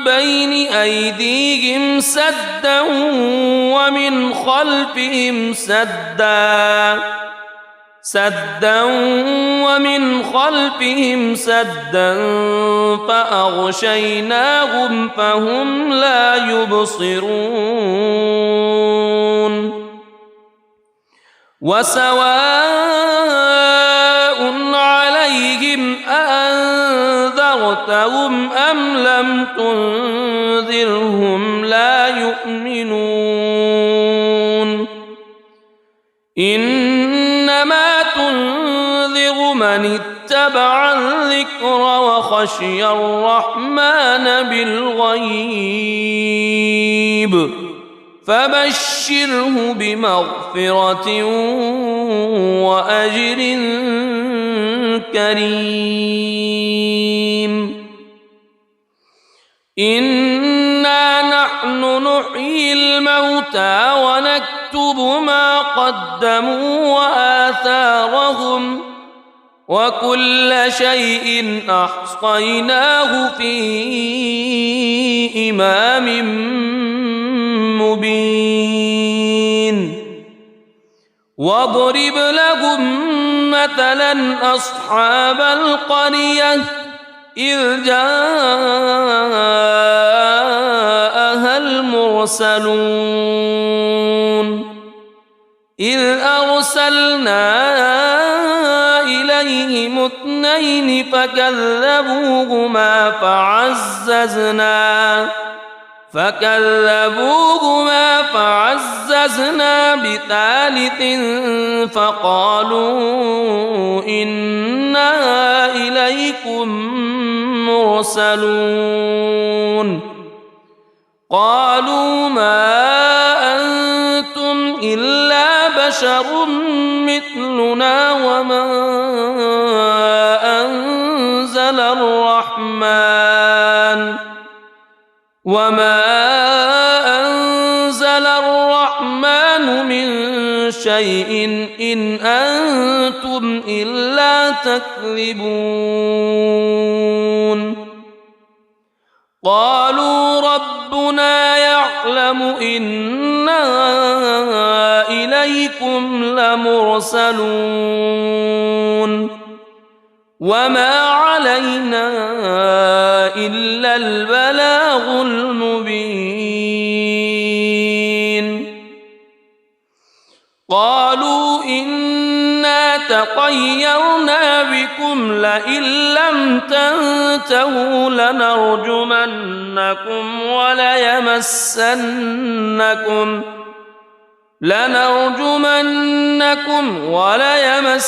S1: بين أيديهم سدا ومن خلفهم سدا فأغشيناهم فهم لا يبصرون وسواء عليهم أأنذرتهم أم لم تنذرهم لا يؤمنون إنما تنذر من اتبع الذكر وخشي الرحمن بالغيب فبشره بمغفرة وأجر كريم إنا نحن نحيي الموتى ونكتب ما قدموا وآثارهم وكل شيء أحصيناه في إمام مبين واضرب لهم مثلا أصحاب القرية إذ جاءها المرسلون إذ أرسلنا إليهم اثنين فكذبوهما فعززنا بثالث فقالوا إنا إليكم مرسلون قالوا ما أنتم إلا بشر مثلنا وما أنزل الرحمن من شيء إن أنتم إلا تكذبون قالوا ربنا يعلم إنا إليكم لمرسلون وما علينا إلا البلاغ المبين قالوا إنا تطيرنا بكم لئن لم تنتهوا لنرجمنكم وليمسنكم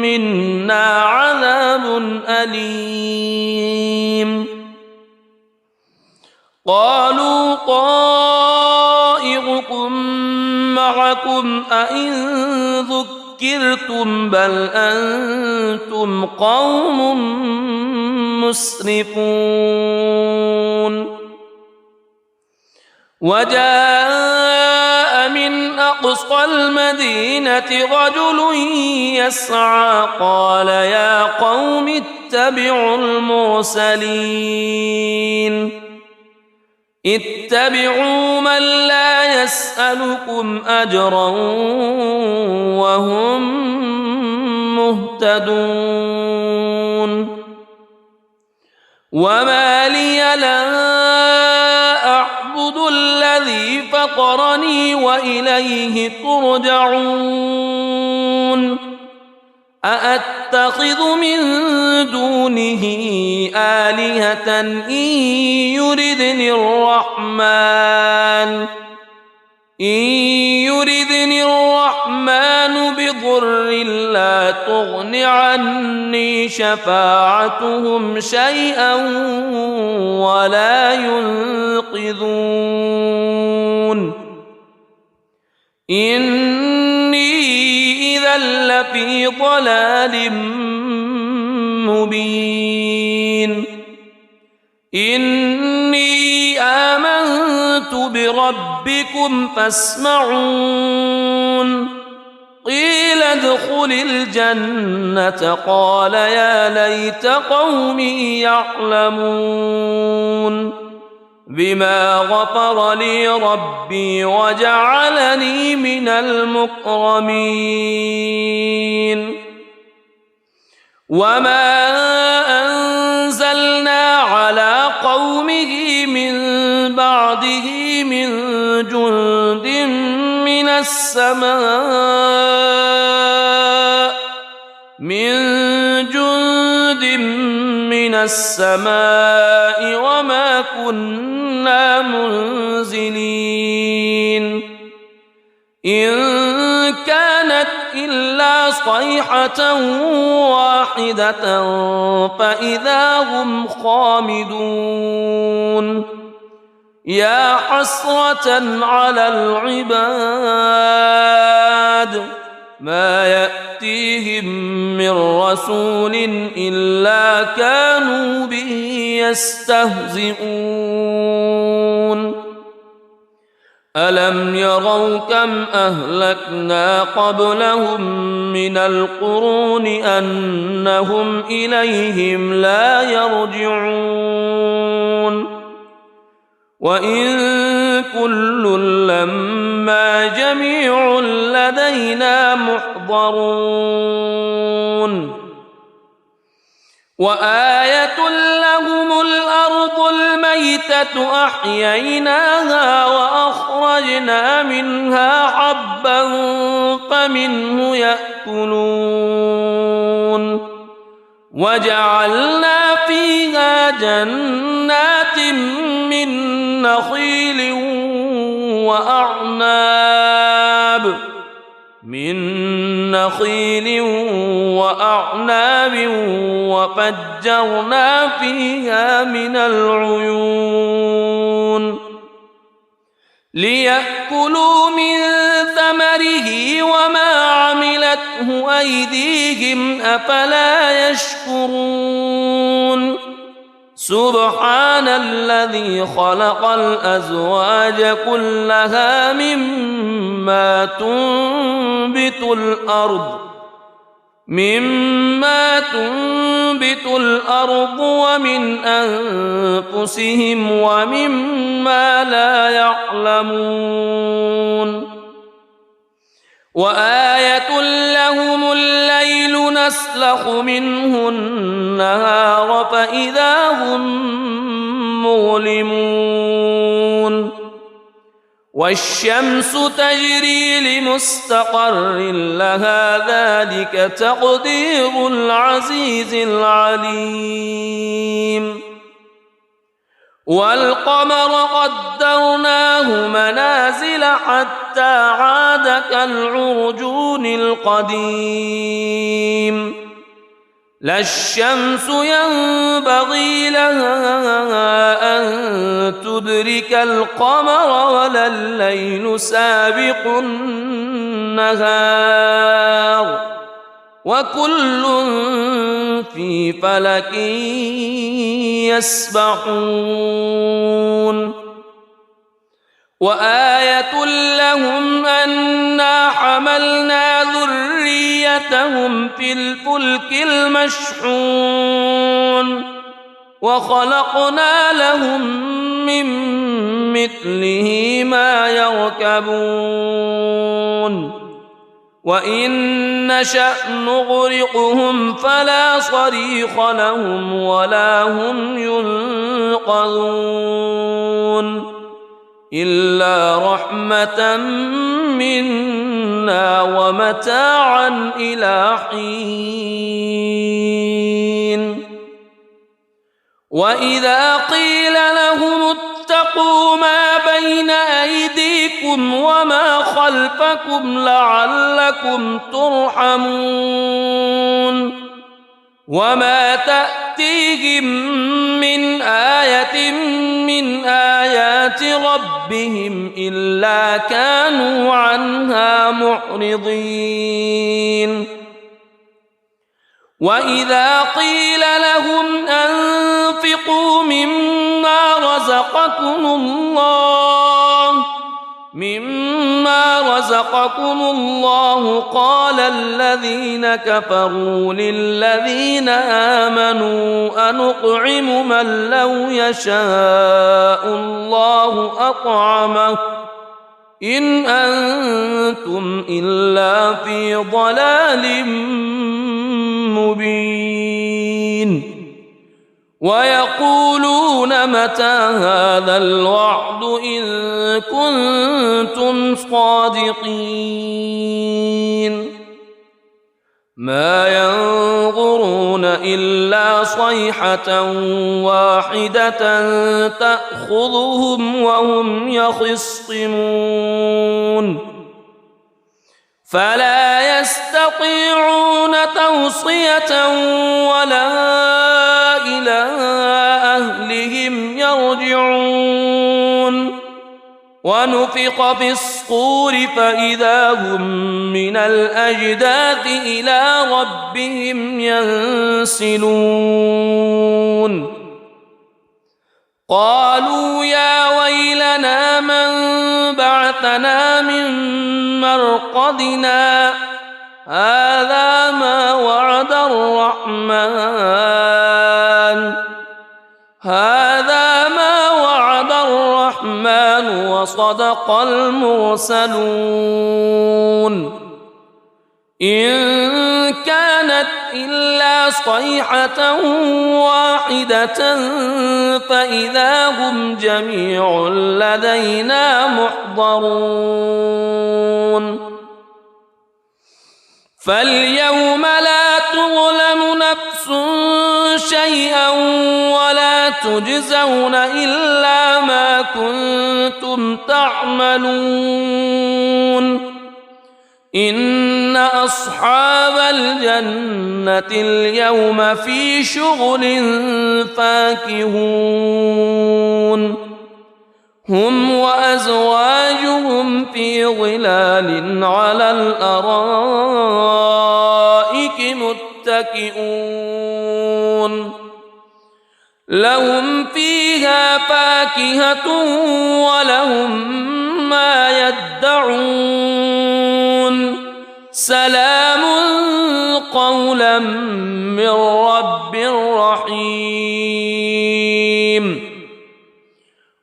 S1: منا عذاب أليم قالوا طائركم معكم أئن ذكرتم بل أنتم قوم مسرفون وجاء من أقصى المدينة رجل يسعى قال يا قوم اتبعوا المرسلين اتبعوا من لا يسألكم أجرا وهم مهتدون وما لي لا أعبد الذي فطرني وإليه ترجعون أأتخذ من دونه آلهة إن يردني الرحمن بضر لا تغن عني شفاعتهم شيئا ولا ينقذون إني إذا لفي ضلال مبين إني آمنت بربكم فاسمعون قيل ادخل الجنة قال يا ليت قومي يعلمون بما غفر لي ربي وجعلني من المكرمين وما أنزلنا على قومه من بعده من جند من السماء وما كنا منزلين إن كانت إلا صيحة واحدة فإذا هم خامدون يا حسرة على العباد ما يأتيهم من رسول إلا كانوا به يستهزئون ألم يروا كم أهلكنا قبلهم من القرون أنهم إليهم لا يرجعون وإن كل لما جميع لدينا محضرون وآية لهم الأرض الميتة أحييناها وأخرجنا منها حبا فمنه يأكلون وجعلنا فيها جنات من نخيل وأعناب وفجرنا فيها من العيون ليأكلوا من ثمره وما عملته أيديهم أفلا يشكرون سبحان الذي خلق الأزواج كلها مما تنبت الأرض ومن أنفسهم ومما لا يعلمون وآية لهم الليل نسلك يستسلخ منه النهار فإذا هم مظلمون والشمس تجري لمستقر لها ذلك تقدير العزيز العليم والقمر قدرناه منازل حتى عاد كالعرجون القديم لا الشمس ينبغي لها أن تدرك القمر ولا الليل سابق النهار وكل في فلك يسبحون وآية لهم أنا حملنا ذريتهم في الفلك المشحون وخلقنا لهم من مثله ما يركبون وإن نشأ نغرقهم فلا صريخ لهم ولا هم ينقذون إلا رحمة منا ومتاعا إلى حين وإذا قيل لهم اتقوا ما بين أيديكم وما خلفكم لعلكم ترحمون وما تأتيهم من آية من آيات ربهم إلا كانوا عنها معرضين وإذا قيل لهم أنفقوا مما رزقكم الله قال الذين كفروا للذين آمنوا أنطعم من لو يشاء الله أطعمه إن أنتم إلا في ضلال مبين ويقولون متى هذا الوعد إن كنتم صادقين ما ينظرون إلا صيحة واحدة تأخذهم وهم يخصمون فلا يستطيعون توصية ولا إلى أهلهم يرجعون ونفخ في الصور فإذا هم من الأجداث إلى ربهم ينسلون قالوا يا ويلنا من بعثنا من مرقدنا هذا ما وعد الرحمن وصدق المرسلون إن كانت إلا صيحة واحدة فإذا هم جميع لدينا محضرون فاليوم لا تظلم نفس شيئا ولا تجزون إلا ما كنتم تعملون إن أصحاب الجنة اليوم في شغل فاكهون هم وأزواجهم في ظلال على الأرائك متكئون لهم فيها فاكهة ولهم ما يدعون سلام قولا من رب رحيم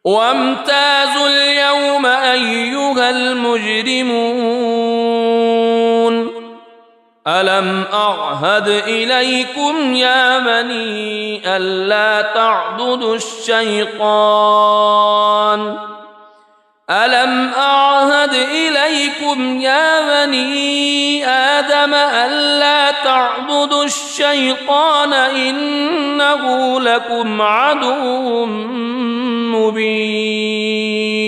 S1: وامتازوا اليوم أيها المجرمون ألم أعهد إليكم يا بني ألا تعبدوا الشيطان ألم أعهد إليكم يا بني آدم ألا تعبدوا الشيطان إنه لكم عدو مبين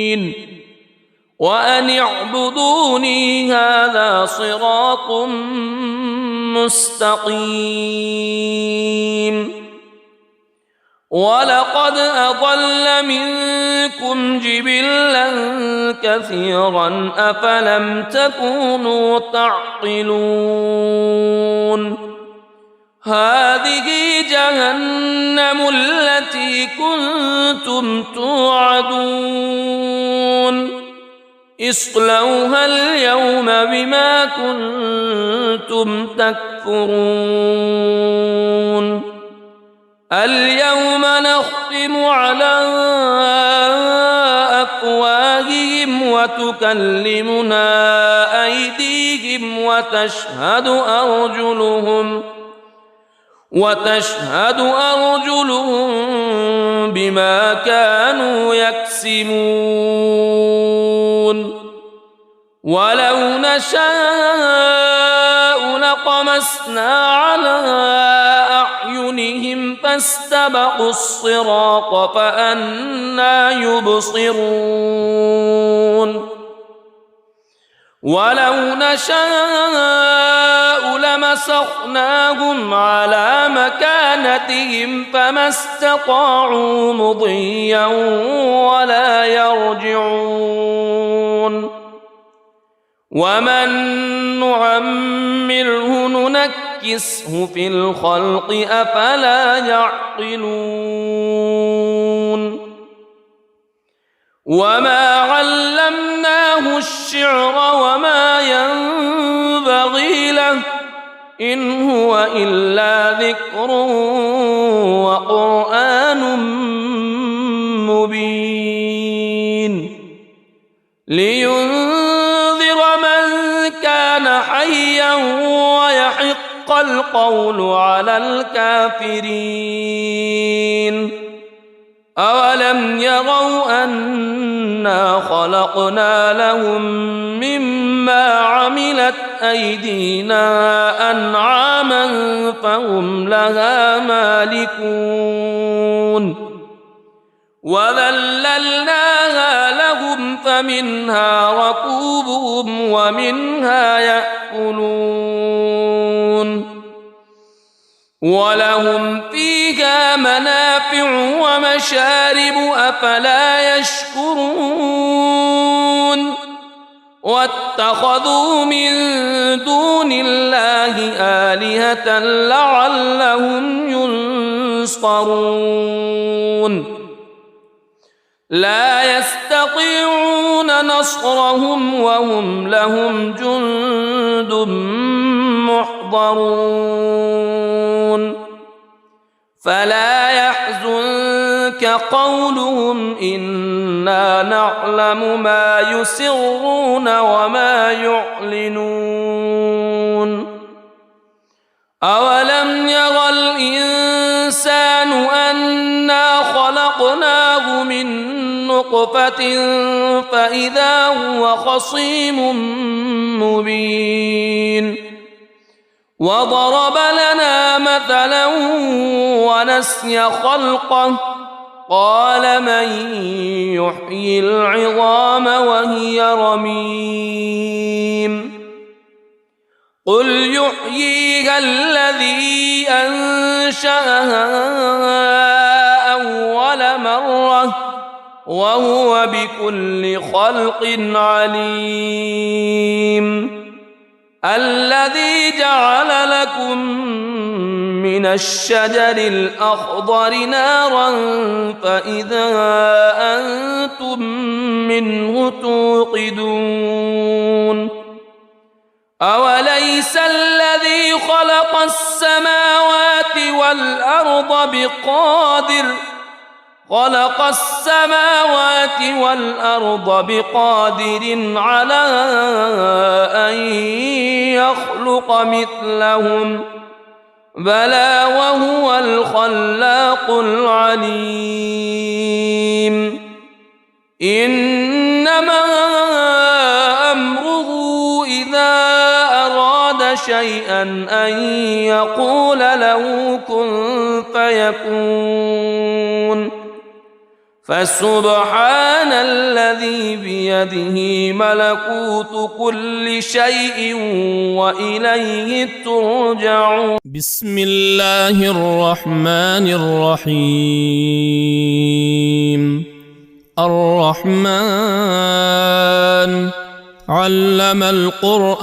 S1: وأن اعبدوني هذا صراط مستقيم ولقد أضل منكم جبلا كثيرا أفلم تكونوا تعقلون هذه جهنم التي كنتم توعدون اصلوها اليوم بما كنتم تكفرون اليوم نختم على أفواههم وتكلمنا أيديهم وتشهد أرجلهم بما كانوا يكسبون ولو نشاء لطمسنا على أعينهم فاستبقوا الصراط فأنى يبصرون ولو نشاء لمسخناهم على مكانتهم فما استطاعوا مضيا ولا يرجعون ومن نعمره ننكسه في الخلق أفلا يعقلون وما علمناه الشعر وما ينبغي له إن هو إلا ذكر وقرآن مبين لينذر من كان حيا ويحق القول على الكافرين أولم يروا أنا خلقنا لهم مما عملت أيدينا أنعاما فهم لها مالكون وذللناها لهم فمنها ركوبهم ومنها يأكلون ولهم فيها منافع ومشارب أفلا يشكرون واتخذوا من دون الله آلهة لعلهم ينصرون لا يستطيعون نصرهم وهم لهم جند محضرون فلا يحزنك قولهم إنا نعلم ما يسرون وما يعلنون أولم يرى الإنسان أنا خلقناه من نطفة فإذا هو خصيم مبين وضرب لنا مثلا ونسي خلقه قال من يحيي العظام وهي رميم قل يحييها الذي أنشأها أول مرة وهو بكل خلق عليم الذي جعل لكم من الشجر الأخضر نارا فإذا أنتم منه توقدون أوليس الذي خلق السماوات والأرض خلق السماوات والأرض بقادر على أن يخلق مثلهم بلى وهو الخلاق العليم إنما أمره إذا أراد شيئا أن يقول له كن فيكون فسبحان الذي بيده ملكوت كل شيء وإليه ترجعون.
S2: بسم الله الرحمن الرحيم. الرحمن علم القرآن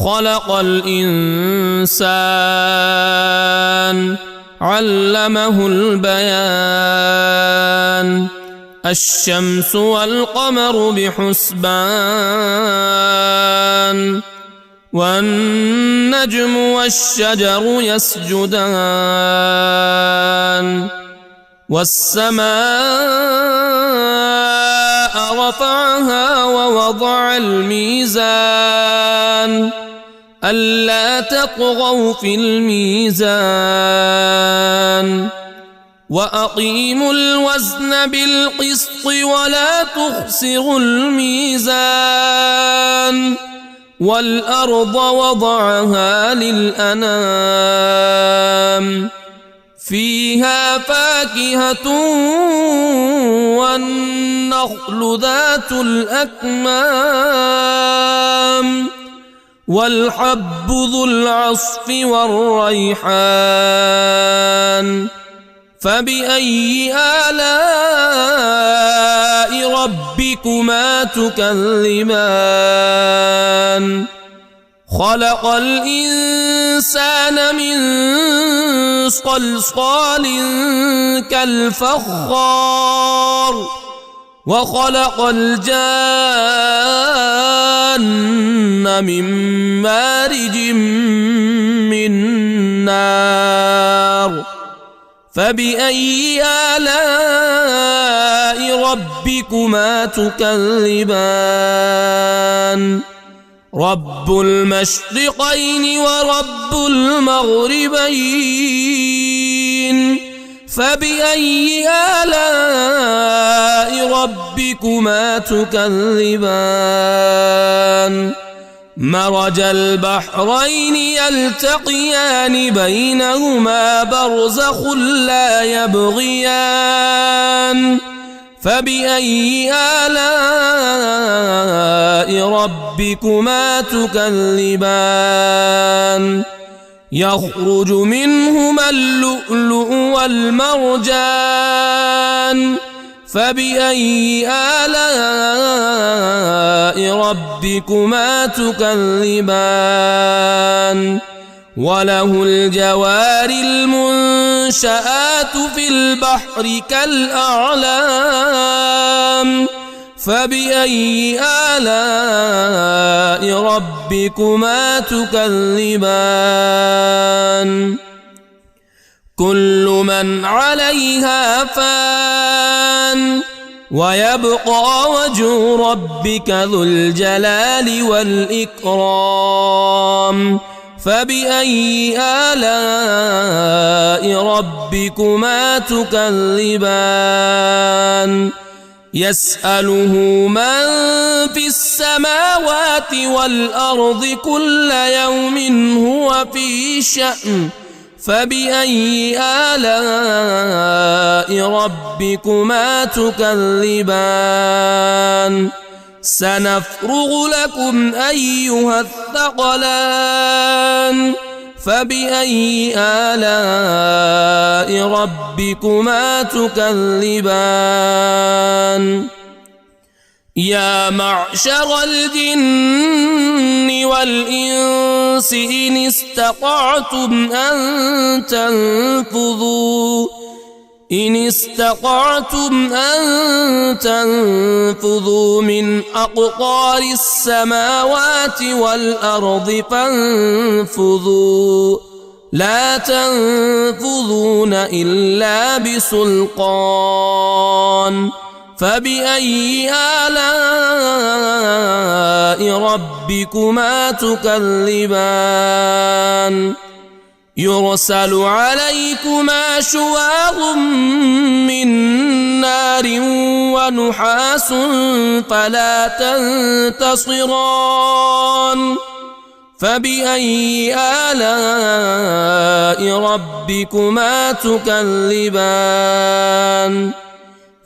S2: خلق الإنسان علمه البيان الشمس والقمر بحسبان والنجم والشجر يسجدان والسماء رفعها ووضع الميزان ألا تطغوا في الميزان وأقيموا الوزن بالقسط ولا تخسروا الميزان والأرض وضعها للأنام فيها فاكهة والنخل ذات الأكمام والحب ذو العصف والريحان فبأي آلاء ربكما تكذبان خلق الإنسان من صلصال كالفخار وخلق الجان من مارج من نار فبأي آلاء ربكما تكذبان رب المشرقين ورب المغربين فبأي آلاء ربكما تكذبان مرج البحرين يلتقيان بينهما برزخ لا يبغيان فبأي آلاء ربكما تكذبان يخرج منهما اللؤلؤ والمرجان فبأي آلاء ربكما تكذبان وله الجوار المنشآت في البحر كالأعلام فبأي آلاء ربكما تكذبان كل من عليها فان ويبقى وجه ربك ذو الجلال والإكرام فبأي آلاء ربكما تكذبان يسأله من في السماوات والأرض كل يوم هو في شأن فبأي آلاء ربكما تكذبان سنفرغ لكم أيها الثقلان فبأي آلاء ربكما تكذبان يا معشر الجن والإنس إن استطعتم أن تنفذوا من أقطار السماوات والأرض فانفذوا لا تنفذون إلا بسلطان فبأي آلاء ربكما تكذبان يرسل عليكما شواظ من نار ونحاس فلا تنتصران فبأي آلاء ربكما تكذبان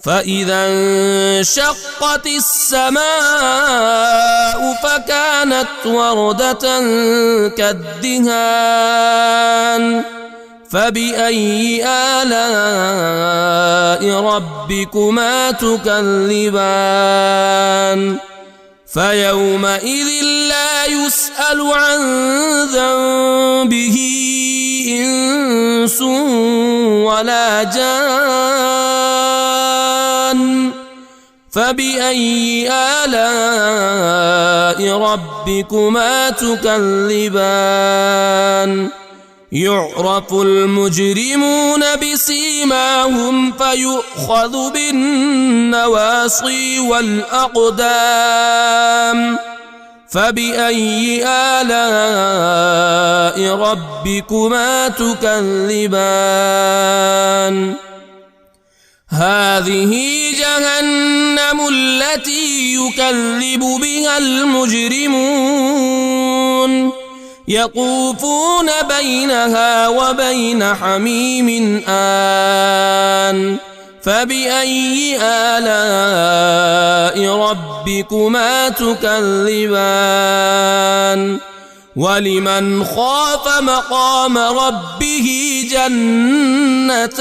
S2: فإذا انشقت السماء فكانت وردة كالدهان فبأي آلاء ربكما تكذبان فيومئذ لا يسأل عن ذنبه إنس ولا جان فبأي آلاء ربكما تكذبان يعرف المجرمون بسيماهم فيؤخذ بالنواصي والأقدام فبأي آلاء ربكما تكذبان هذه جهنم التي يكذب بها المجرمون يطوفون بينها وبين حميم آن فبأي آلاء ربكما تكذبان ولمن خاف مقام ربه جنتان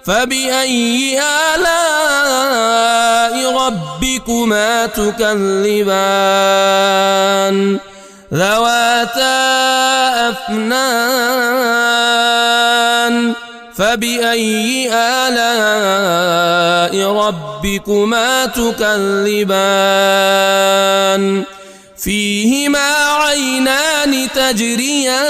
S2: فبأي آلاء ربكما تكذبان ذواتا أفنان فبأي آلاء ربكما تكذبان فيهما عينان تجريان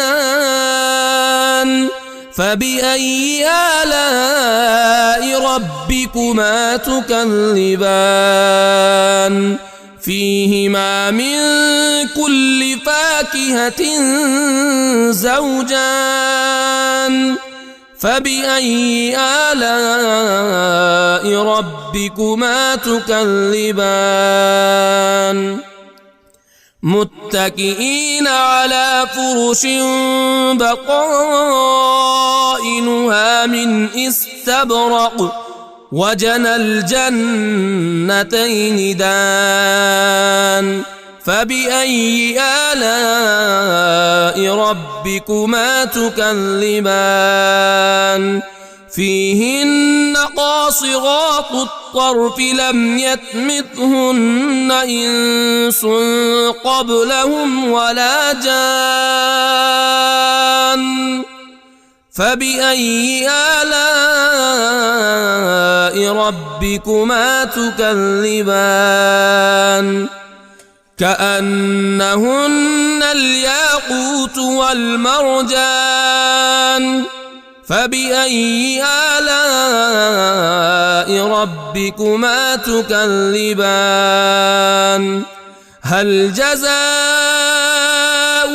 S2: فبأي آلاء ربكما تكذبان فيهما من كل فاكهة زوجان فبأي آلاء ربكما تكذبان متكئين على فرش بطائنها من استبرق وجنى الجنتين دان فبأي آلاء ربكما تكذبان فيهن قاصرات الطرف لم يطمثهن إنس قبلهم ولا جان فبأي آلاء ربكما تكذبان كأنهن الياقوت والمرجان فبأي آلاء ربكما تكذبان هل جزاء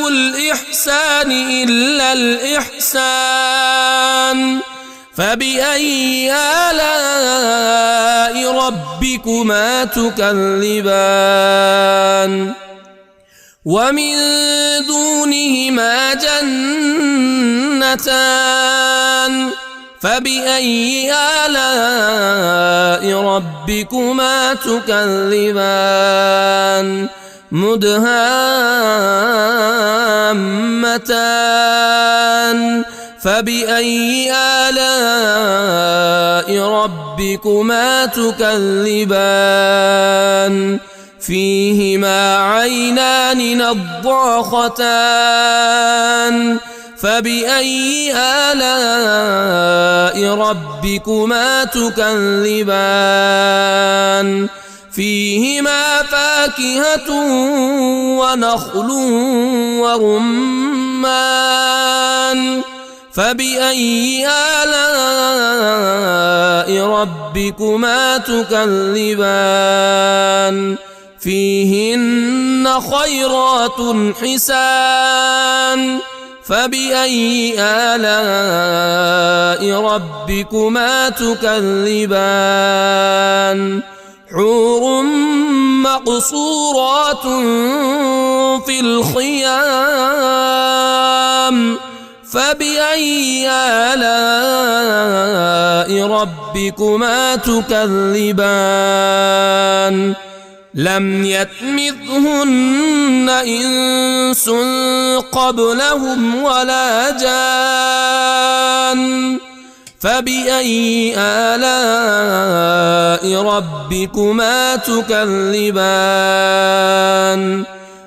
S2: الإحسان إلا الإحسان فبأي آلاء ربكما تكذبان ومن دونهما جنتان فبأي آلاء ربكما تكذبان مدهامتان فبأي آلاء ربكما تكذبان فيهما عينان نضاختان فبأي آلاء ربكما تكذبان فيهما فاكهة ونخل ورمان ورمان فبأي آلاء ربكما تكذبان فيهن خيرات حسان فبأي آلاء ربكما تكذبان حور مقصورات في الخيام فبأي آلاء ربكما تكذبان لم يطمثهن إنس قبلهم ولا جان فبأي آلاء ربكما تكذبان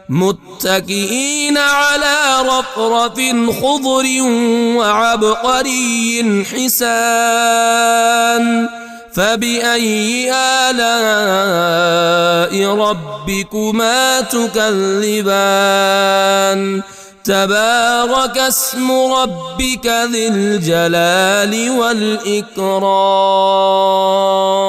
S2: متكئين على رفرف خضر وعبقري حسان فبأي آلاء ربكما تكذبان تبارك اسم ربك ذي الجلال والإكرام.